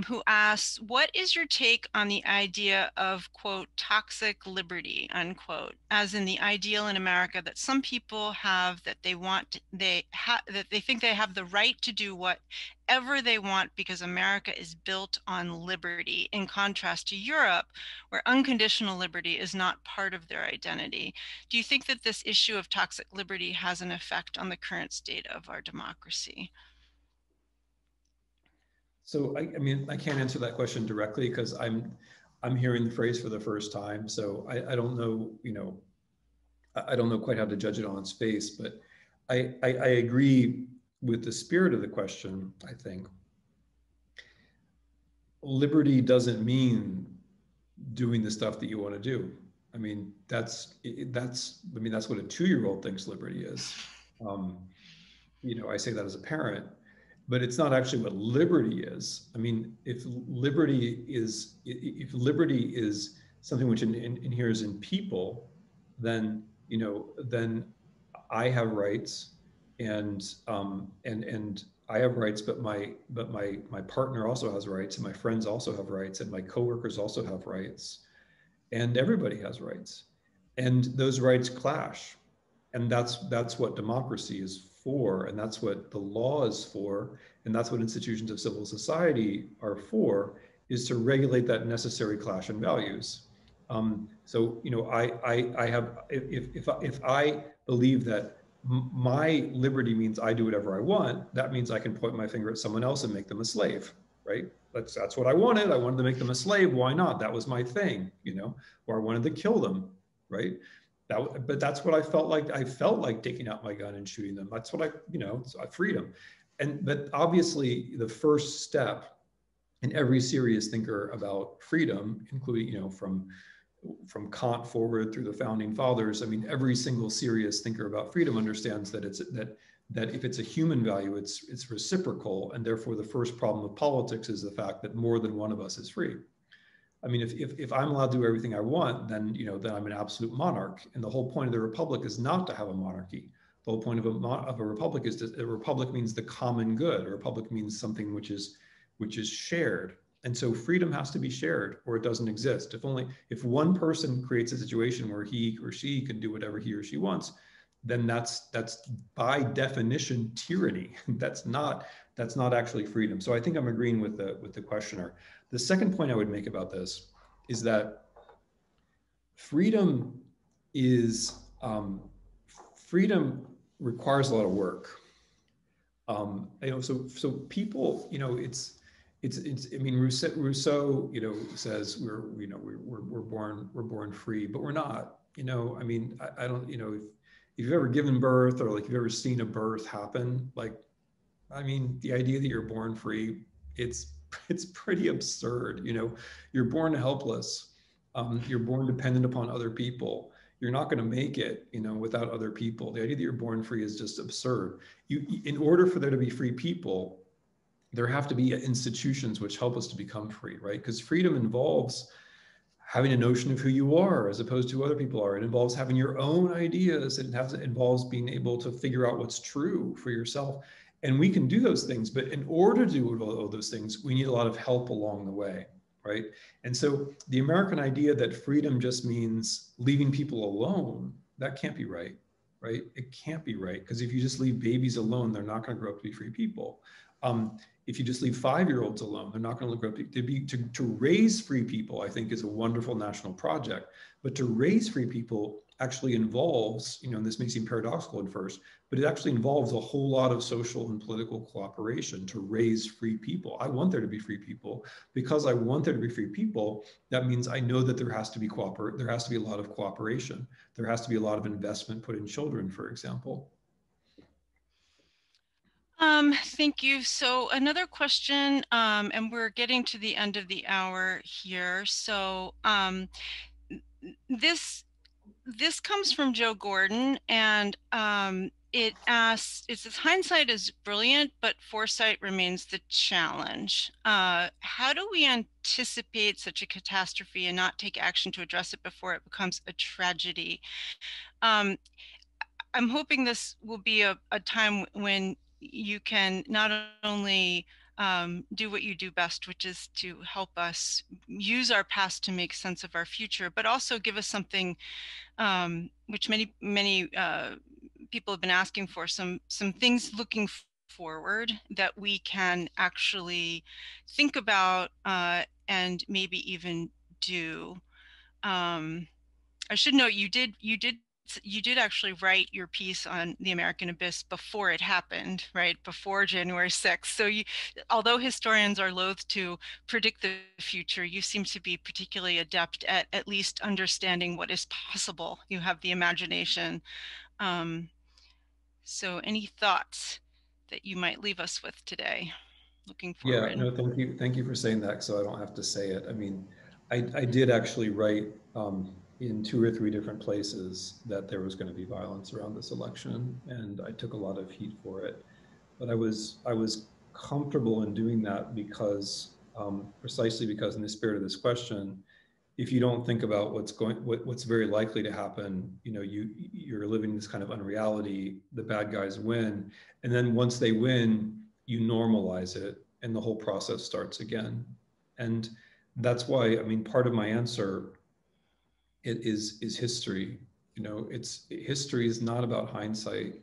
who asks, what is your take on the idea of, quote, toxic liberty, unquote, as in the ideal in America that some people have, that that they think they have the right to do whatever they want because America is built on liberty, in contrast to Europe, where unconditional liberty is not part of their identity. Do you think that this issue of toxic liberty has an effect on the current state of our democracy? So I mean, I can't answer that question directly because I'm hearing the phrase for the first time. So I don't know, I don't know quite how to judge it on its face, but I agree with the spirit of the question. I think liberty doesn't mean doing the stuff that you want to do. I mean, that's what a 2-year-old thinks liberty is. I say that as a parent, but it's not actually what liberty is. I mean, if liberty is something which inheres in people, then then I have rights, and I have rights, but my partner also has rights, and my friends also have rights, and my coworkers also have rights, and everybody has rights, and those rights clash, and that's what democracy is for, and that's what the law is for, and that's what institutions of civil society are for, is to regulate that necessary clash in values. So I have, if I believe that my liberty means I do whatever I want, that means I can point my finger at someone else and make them a slave, right? That's what I wanted. I wanted to make them a slave. Why not? That was my thing, or I wanted to kill them, right? But that's what I felt like. I felt like taking out my gun and shooting them. That's what it's freedom. But obviously the first step in every serious thinker about freedom, including, from Kant forward through the founding fathers, I mean, every single serious thinker about freedom understands that that if it's a human value, it's reciprocal, and therefore the first problem of politics is the fact that more than one of us is free. I mean, if I'm allowed to do everything I want, then then I'm an absolute monarch, and the whole point of the republic is not to have a monarchy. The whole point of a republic is that a republic means the common good. A republic means something which is shared. And so freedom has to be shared, or it doesn't exist. If one person creates a situation where he or she can do whatever he or she wants, then that's by definition tyranny. That's not actually freedom. So I think I'm agreeing with the questioner. The second point I would make about this is that freedom requires a lot of work. So people, I mean, Rousseau, says we're born free, but we're not. I mean, I don't, if you've ever given birth, or like you've ever seen a birth happen, like, I mean, the idea that you're born free, it's pretty absurd. You're born helpless. You're born dependent upon other people. You're not going to make it, without other people. The idea that you're born free is just absurd. In order for there to be free people, there have to be institutions which help us to become free, right? Because freedom involves having a notion of who you are as opposed to who other people are. It involves having your own ideas. It involves being able to figure out what's true for yourself. And we can do those things, but in order to do all those things, we need a lot of help along the way, right? And so the American idea that freedom just means leaving people alone, that can't be right, right? It can't be right, because if you just leave babies alone, they're not going to grow up to be free people. If you just leave 5-year-olds alone, they're not going to grow up to raise free people, I think, is a wonderful national project. But to raise free people, actually involves, and this may seem paradoxical at first, but it actually involves a whole lot of social and political cooperation to raise free people. I want there to be free people. Because I want there to be free people, that means I know that there has to be a lot of cooperation. There has to be a lot of investment put in children, for example. Thank you. So another question, and we're getting to the end of the hour here. So this comes from Joe Gordon, and it asks, it says, hindsight is brilliant, but foresight remains the challenge. How do we anticipate such a catastrophe and not take action to address it before it becomes a tragedy? I'm hoping this will be a time when you can not only do what you do best, which is to help us use our past to make sense of our future, but also give us something which many people have been asking for, some things looking forward that we can actually think about and maybe even do. I should note you did actually write your piece on the American Abyss before it happened, right? Before January 6th. So although historians are loath to predict the future, you seem to be particularly adept at least understanding what is possible. You have the imagination. So any thoughts that you might leave us with today, looking Yeah, forward? no, thank you for saying that, so I don't have to say it. I mean, I did actually write in 2 or 3 different places that there was going to be violence around this election, and I took a lot of heat for it. But I was comfortable in doing that because precisely because in the spirit of this question, if you don't think about what's very likely to happen, you're living this kind of unreality. The bad guys win, and then once they win, you normalize it, and the whole process starts again. And that's why, I mean, part of my answer is history. It's history is not about hindsight.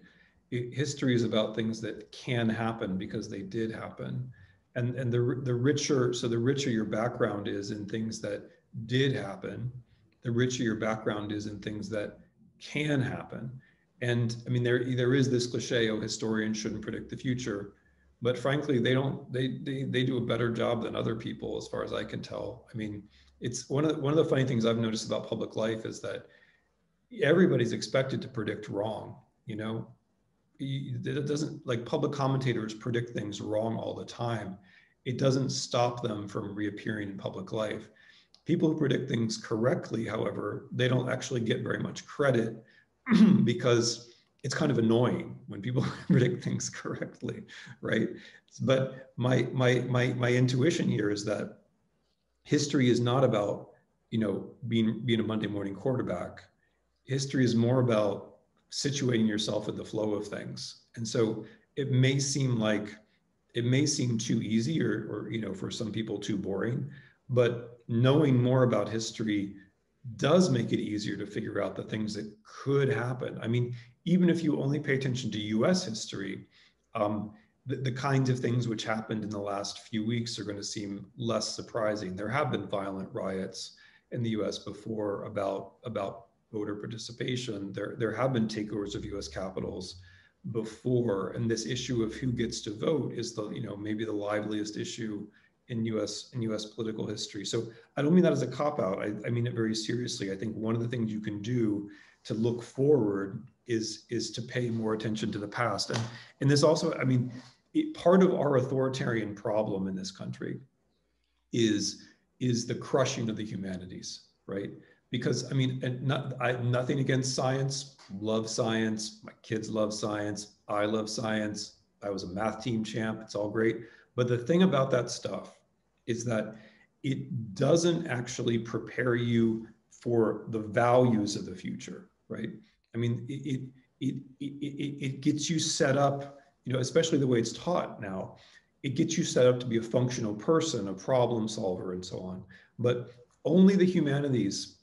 History is about things that can happen because they did happen. And the richer your background is in things that did happen, the richer your background is in things that can happen. And I mean, there is this cliche, oh, historians shouldn't predict the future, but frankly, they do a better job than other people, as far as I can tell. I mean, it's one of the funny things I've noticed about public life is that everybody's expected to predict wrong. It doesn't, like, public commentators predict things wrong all the time. It doesn't stop them from reappearing in public life. People who predict things correctly, however, they don't actually get very much credit because it's kind of annoying when people predict things correctly, right? But my intuition here is that history is not about being a Monday morning quarterback. History is more about situating yourself in the flow of things. And so it may seem too easy, or for some people too boring, but knowing more about history does make it easier to figure out the things that could happen. I mean, even if you only pay attention to US history, the kinds of things which happened in the last few weeks are going to seem less surprising. There have been violent riots in the US before about voter participation. There have been takeovers of US capitals before, and this issue of who gets to vote is maybe the liveliest issue in US political history. So I don't mean that as a cop-out. I mean it very seriously. I think one of the things you can do to look forward is to pay more attention to the past. And this also, I mean, part of our authoritarian problem in this country is the crushing of the humanities, right? Because I mean, nothing against science, love science, my kids love science, I love science, I was a math team champ, it's all great. But the thing about that stuff is that it doesn't actually prepare you for the values of the future, right? I mean, it gets you set up, especially the way it's taught now, it gets you set up to be a functional person, a problem solver, and so on. But only the humanities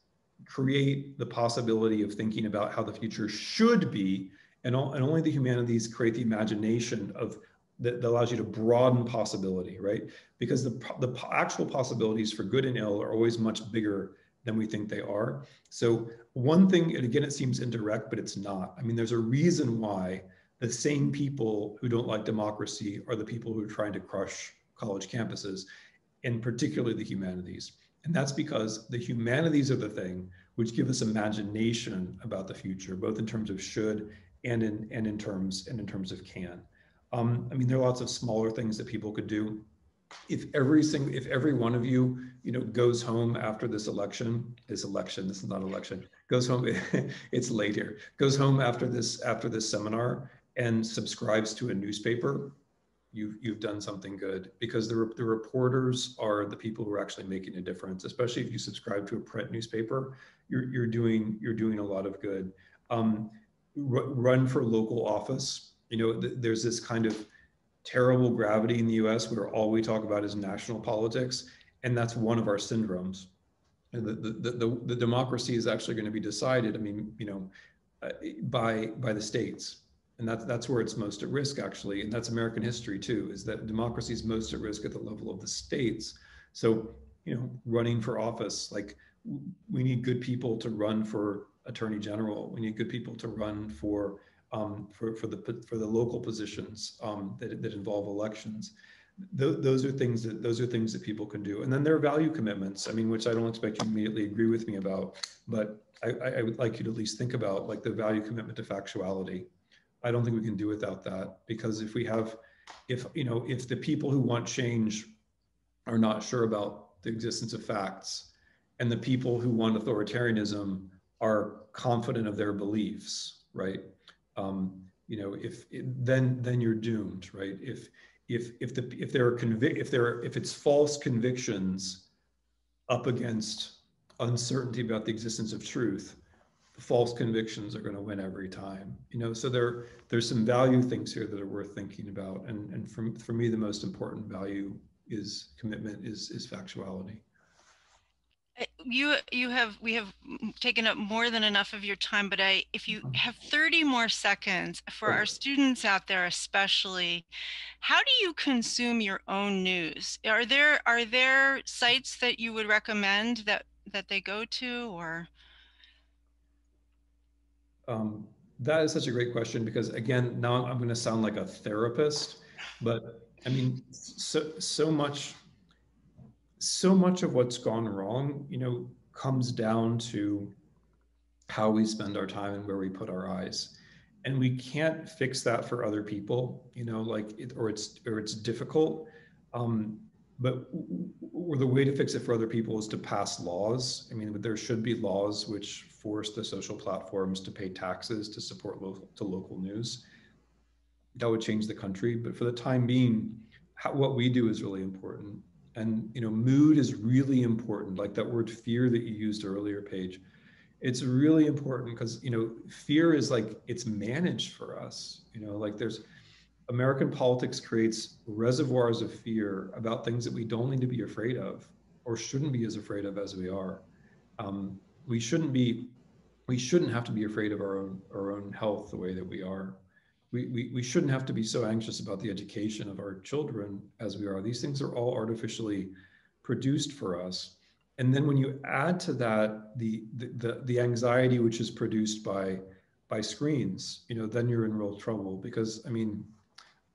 create the possibility of thinking about how the future should be, and only the humanities create the imagination that allows you to broaden possibility, right? Because the actual possibilities for good and ill are always much bigger than we think they are. So one thing, and again, it seems indirect, but it's not. I mean, there's a reason why the same people who don't like democracy are the people who are trying to crush college campuses, and particularly the humanities. And that's because the humanities are the thing which give us imagination about the future, both in terms of should and in terms of can. I mean, there are lots of smaller things that people could do. If every one of you, goes home after this is not election, goes home, it's late here, goes home after this seminar and subscribes to a newspaper, you've done something good, because the reporters are the people who are actually making a difference. Especially if you subscribe to a print newspaper, you're doing a lot of good. Run for local office. There's this kind of terrible gravity in the US where all we talk about is national politics, and that's one of our syndromes. And the democracy is actually going to be decided, by the states. And that's where it's most at risk, actually. And that's American history too, is that democracy is most at risk at the level of the states. So, running for office, like, we need good people to run for attorney general. We need good people to run for the local positions that involve elections. Those are things that people can do. And then there are value commitments, which I don't expect you to immediately agree with me about, but I would like you to at least think about, like, the value commitment to factuality. I don't think we can do without that, because if the people who want change are not sure about the existence of facts, and the people who want authoritarianism are confident of their beliefs, right? Then you're doomed, right? If it's false convictions up against uncertainty about the existence of truth, the false convictions are going to win every time. So there's some value things here that are worth thinking about, and for me, the most important value is commitment, is factuality. We have taken up more than enough of your time, but if you have 30 more seconds for our students out there, especially, how do you consume your own news? Are there sites that you would recommend that they go to, or? That is such a great question, because, again, now I'm going to sound like a therapist, but so much of what's gone wrong, comes down to how we spend our time and where we put our eyes. And we can't fix that for other people, or it's difficult. But the way to fix it for other people is to pass laws. There should be laws which force the social platforms to pay taxes to support local news. That would change the country. But for the time being, what we do is really important. And mood is really important. Like that word fear that you used earlier, Paige. It's really important because fear is like, it's managed for us. There's American politics creates reservoirs of fear about things that we don't need to be afraid of, or shouldn't be as afraid of as we are. We shouldn't have to be afraid of our own health the way that we are. We shouldn't have to be so anxious about the education of our children as we are. These things are all artificially produced for us. And then when you add to that the anxiety which is produced by screens, then you're in real trouble. Because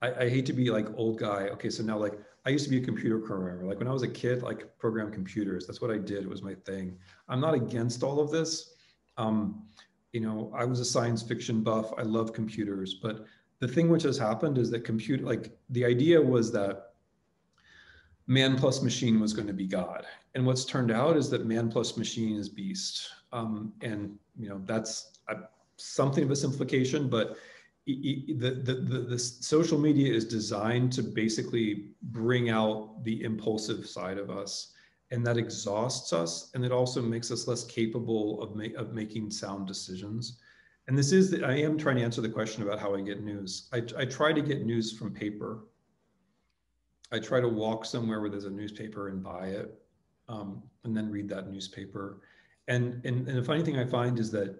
I hate to be like old guy. Okay, so now, like, I used to be a computer programmer. Like when I was a kid, like program computers. That's what I did. It was my thing. I'm not against all of this. I was a science fiction buff. I love computers. But the thing which has happened is that the idea was that man plus machine was going to be God. And what's turned out is that man plus machine is beast. That's something of a simplification, but the social media is designed to basically bring out the impulsive side of us, and that exhausts us, and it also makes us less capable of making sound decisions. And I am trying to answer the question about how I get news. I try to get news from paper. I try to walk somewhere where there's a newspaper and buy it, and then read that newspaper. And the funny thing I find is that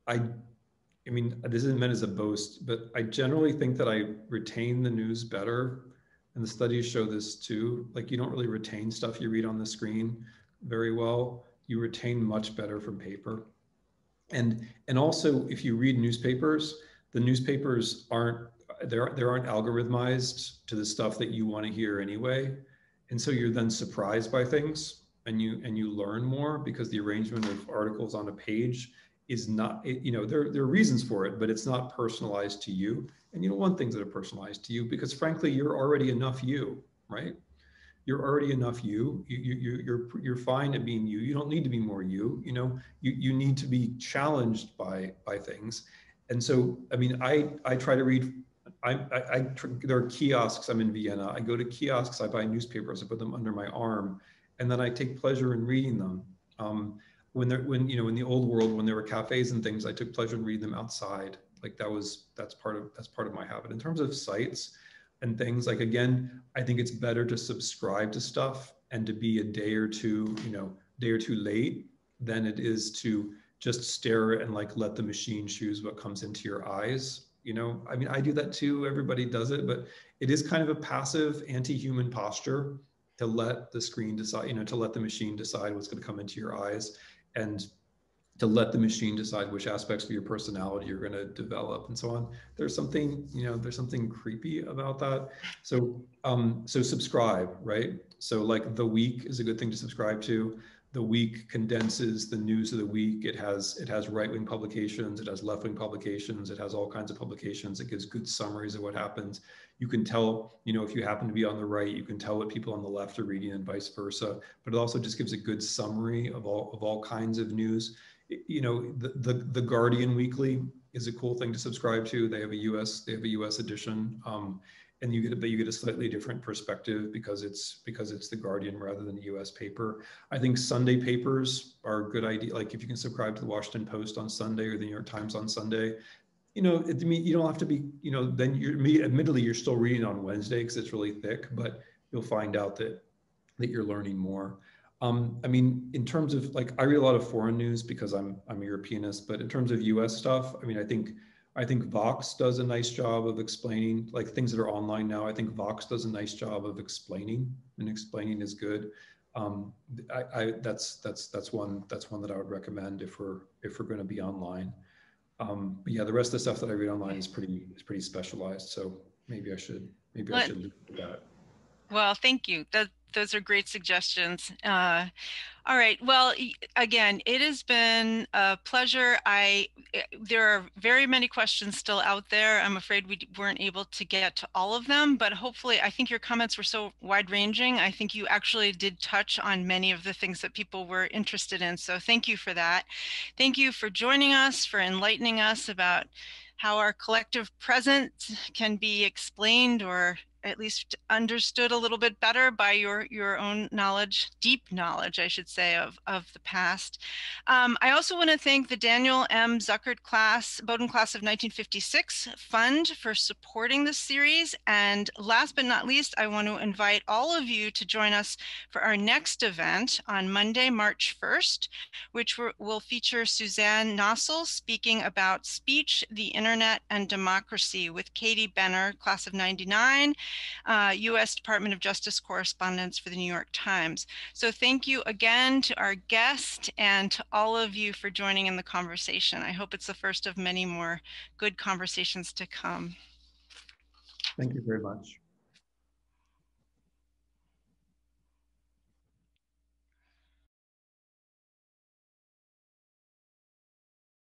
this isn't meant as a boast, but I generally think that I retain the news better. And the studies show this too. Like, you don't really retain stuff you read on the screen very well. you retain much better from paper. And also, if you read newspapers, the newspapers aren't there aren't algorithmized to the stuff that you want to hear anyway, and so you're then surprised by things, and you learn more because the arrangement of articles on a page is not there are reasons for it, but it's not personalized to you, and you don't want things that are personalized to you because frankly you're already enough you, right? You're already enough you. You're fine at being you. You don't need to be more you. You need to be challenged by things. And so, I mean, I try to read. There are kiosks. I'm in Vienna. I go to kiosks. I buy newspapers. I put them under my arm, and then I take pleasure in reading them. When in the old world, when there were cafes and things, I took pleasure in reading them outside. Like that's part of my habit. In terms of sites and things, like again, I think it's better to subscribe to stuff and to be a day or two late than it is to just stare and like let the machine choose what comes into your eyes. I mean, I do that too. Everybody does it, but it is kind of a passive anti-human posture to let the screen decide, to let the machine decide what's going to come into your eyes, and to let the machine decide which aspects of your personality you're going to develop and so on. There's something creepy about that. So subscribe, right? So like The Week is a good thing to subscribe to. The Week condenses the news of the week. It has right-wing publications, it has left-wing publications, it has all kinds of publications. It gives good summaries of what happens. You can tell, if you happen to be on the right, you can tell what people on the left are reading and vice versa. But it also just gives a good summary of all kinds of news. The Guardian Weekly is a cool thing to subscribe to. They have a US edition, and you get a slightly different perspective because it's the Guardian rather than the US paper. I think Sunday papers are a good idea. Like if you can subscribe to the Washington Post on Sunday or the New York Times on Sunday, you don't have to be, then admittedly you're still reading on Wednesday because it's really thick, but you'll find out that you're learning more. I mean, in terms of like, I read a lot of foreign news because I'm a Europeanist, but in terms of US stuff, I mean, I think Vox does a nice job of explaining like things that are online now. I think Vox does a nice job of explaining, and explaining is good. That's one that I would recommend if we're going to be online. But yeah, the rest of the stuff that I read online is pretty specialized. So maybe I should leave with that. Well, thank you. Those are great suggestions. All right. Well, again, it has been a pleasure. There are very many questions still out there. I'm afraid we weren't able to get to all of them, but hopefully, I think your comments were so wide-ranging. I think you actually did touch on many of the things that people were interested in. So thank you for that. Thank you for joining us, for enlightening us about how our collective present can be explained or at least understood a little bit better by your own knowledge, deep knowledge, I should say, of the past. I also want to thank the Daniel M. Zuckert Bowdoin class of 1956 Fund for supporting this series. And last but not least, I want to invite all of you to join us for our next event on Monday, March 1st, which will feature Suzanne Nossel speaking about Speech, the Internet, and Democracy with Katie Benner, class of 99, U.S. Department of Justice correspondent for the New York Times. So thank you again to our guest and to all of you for joining in the conversation. I hope it's the first of many more good conversations to come. Thank you very much.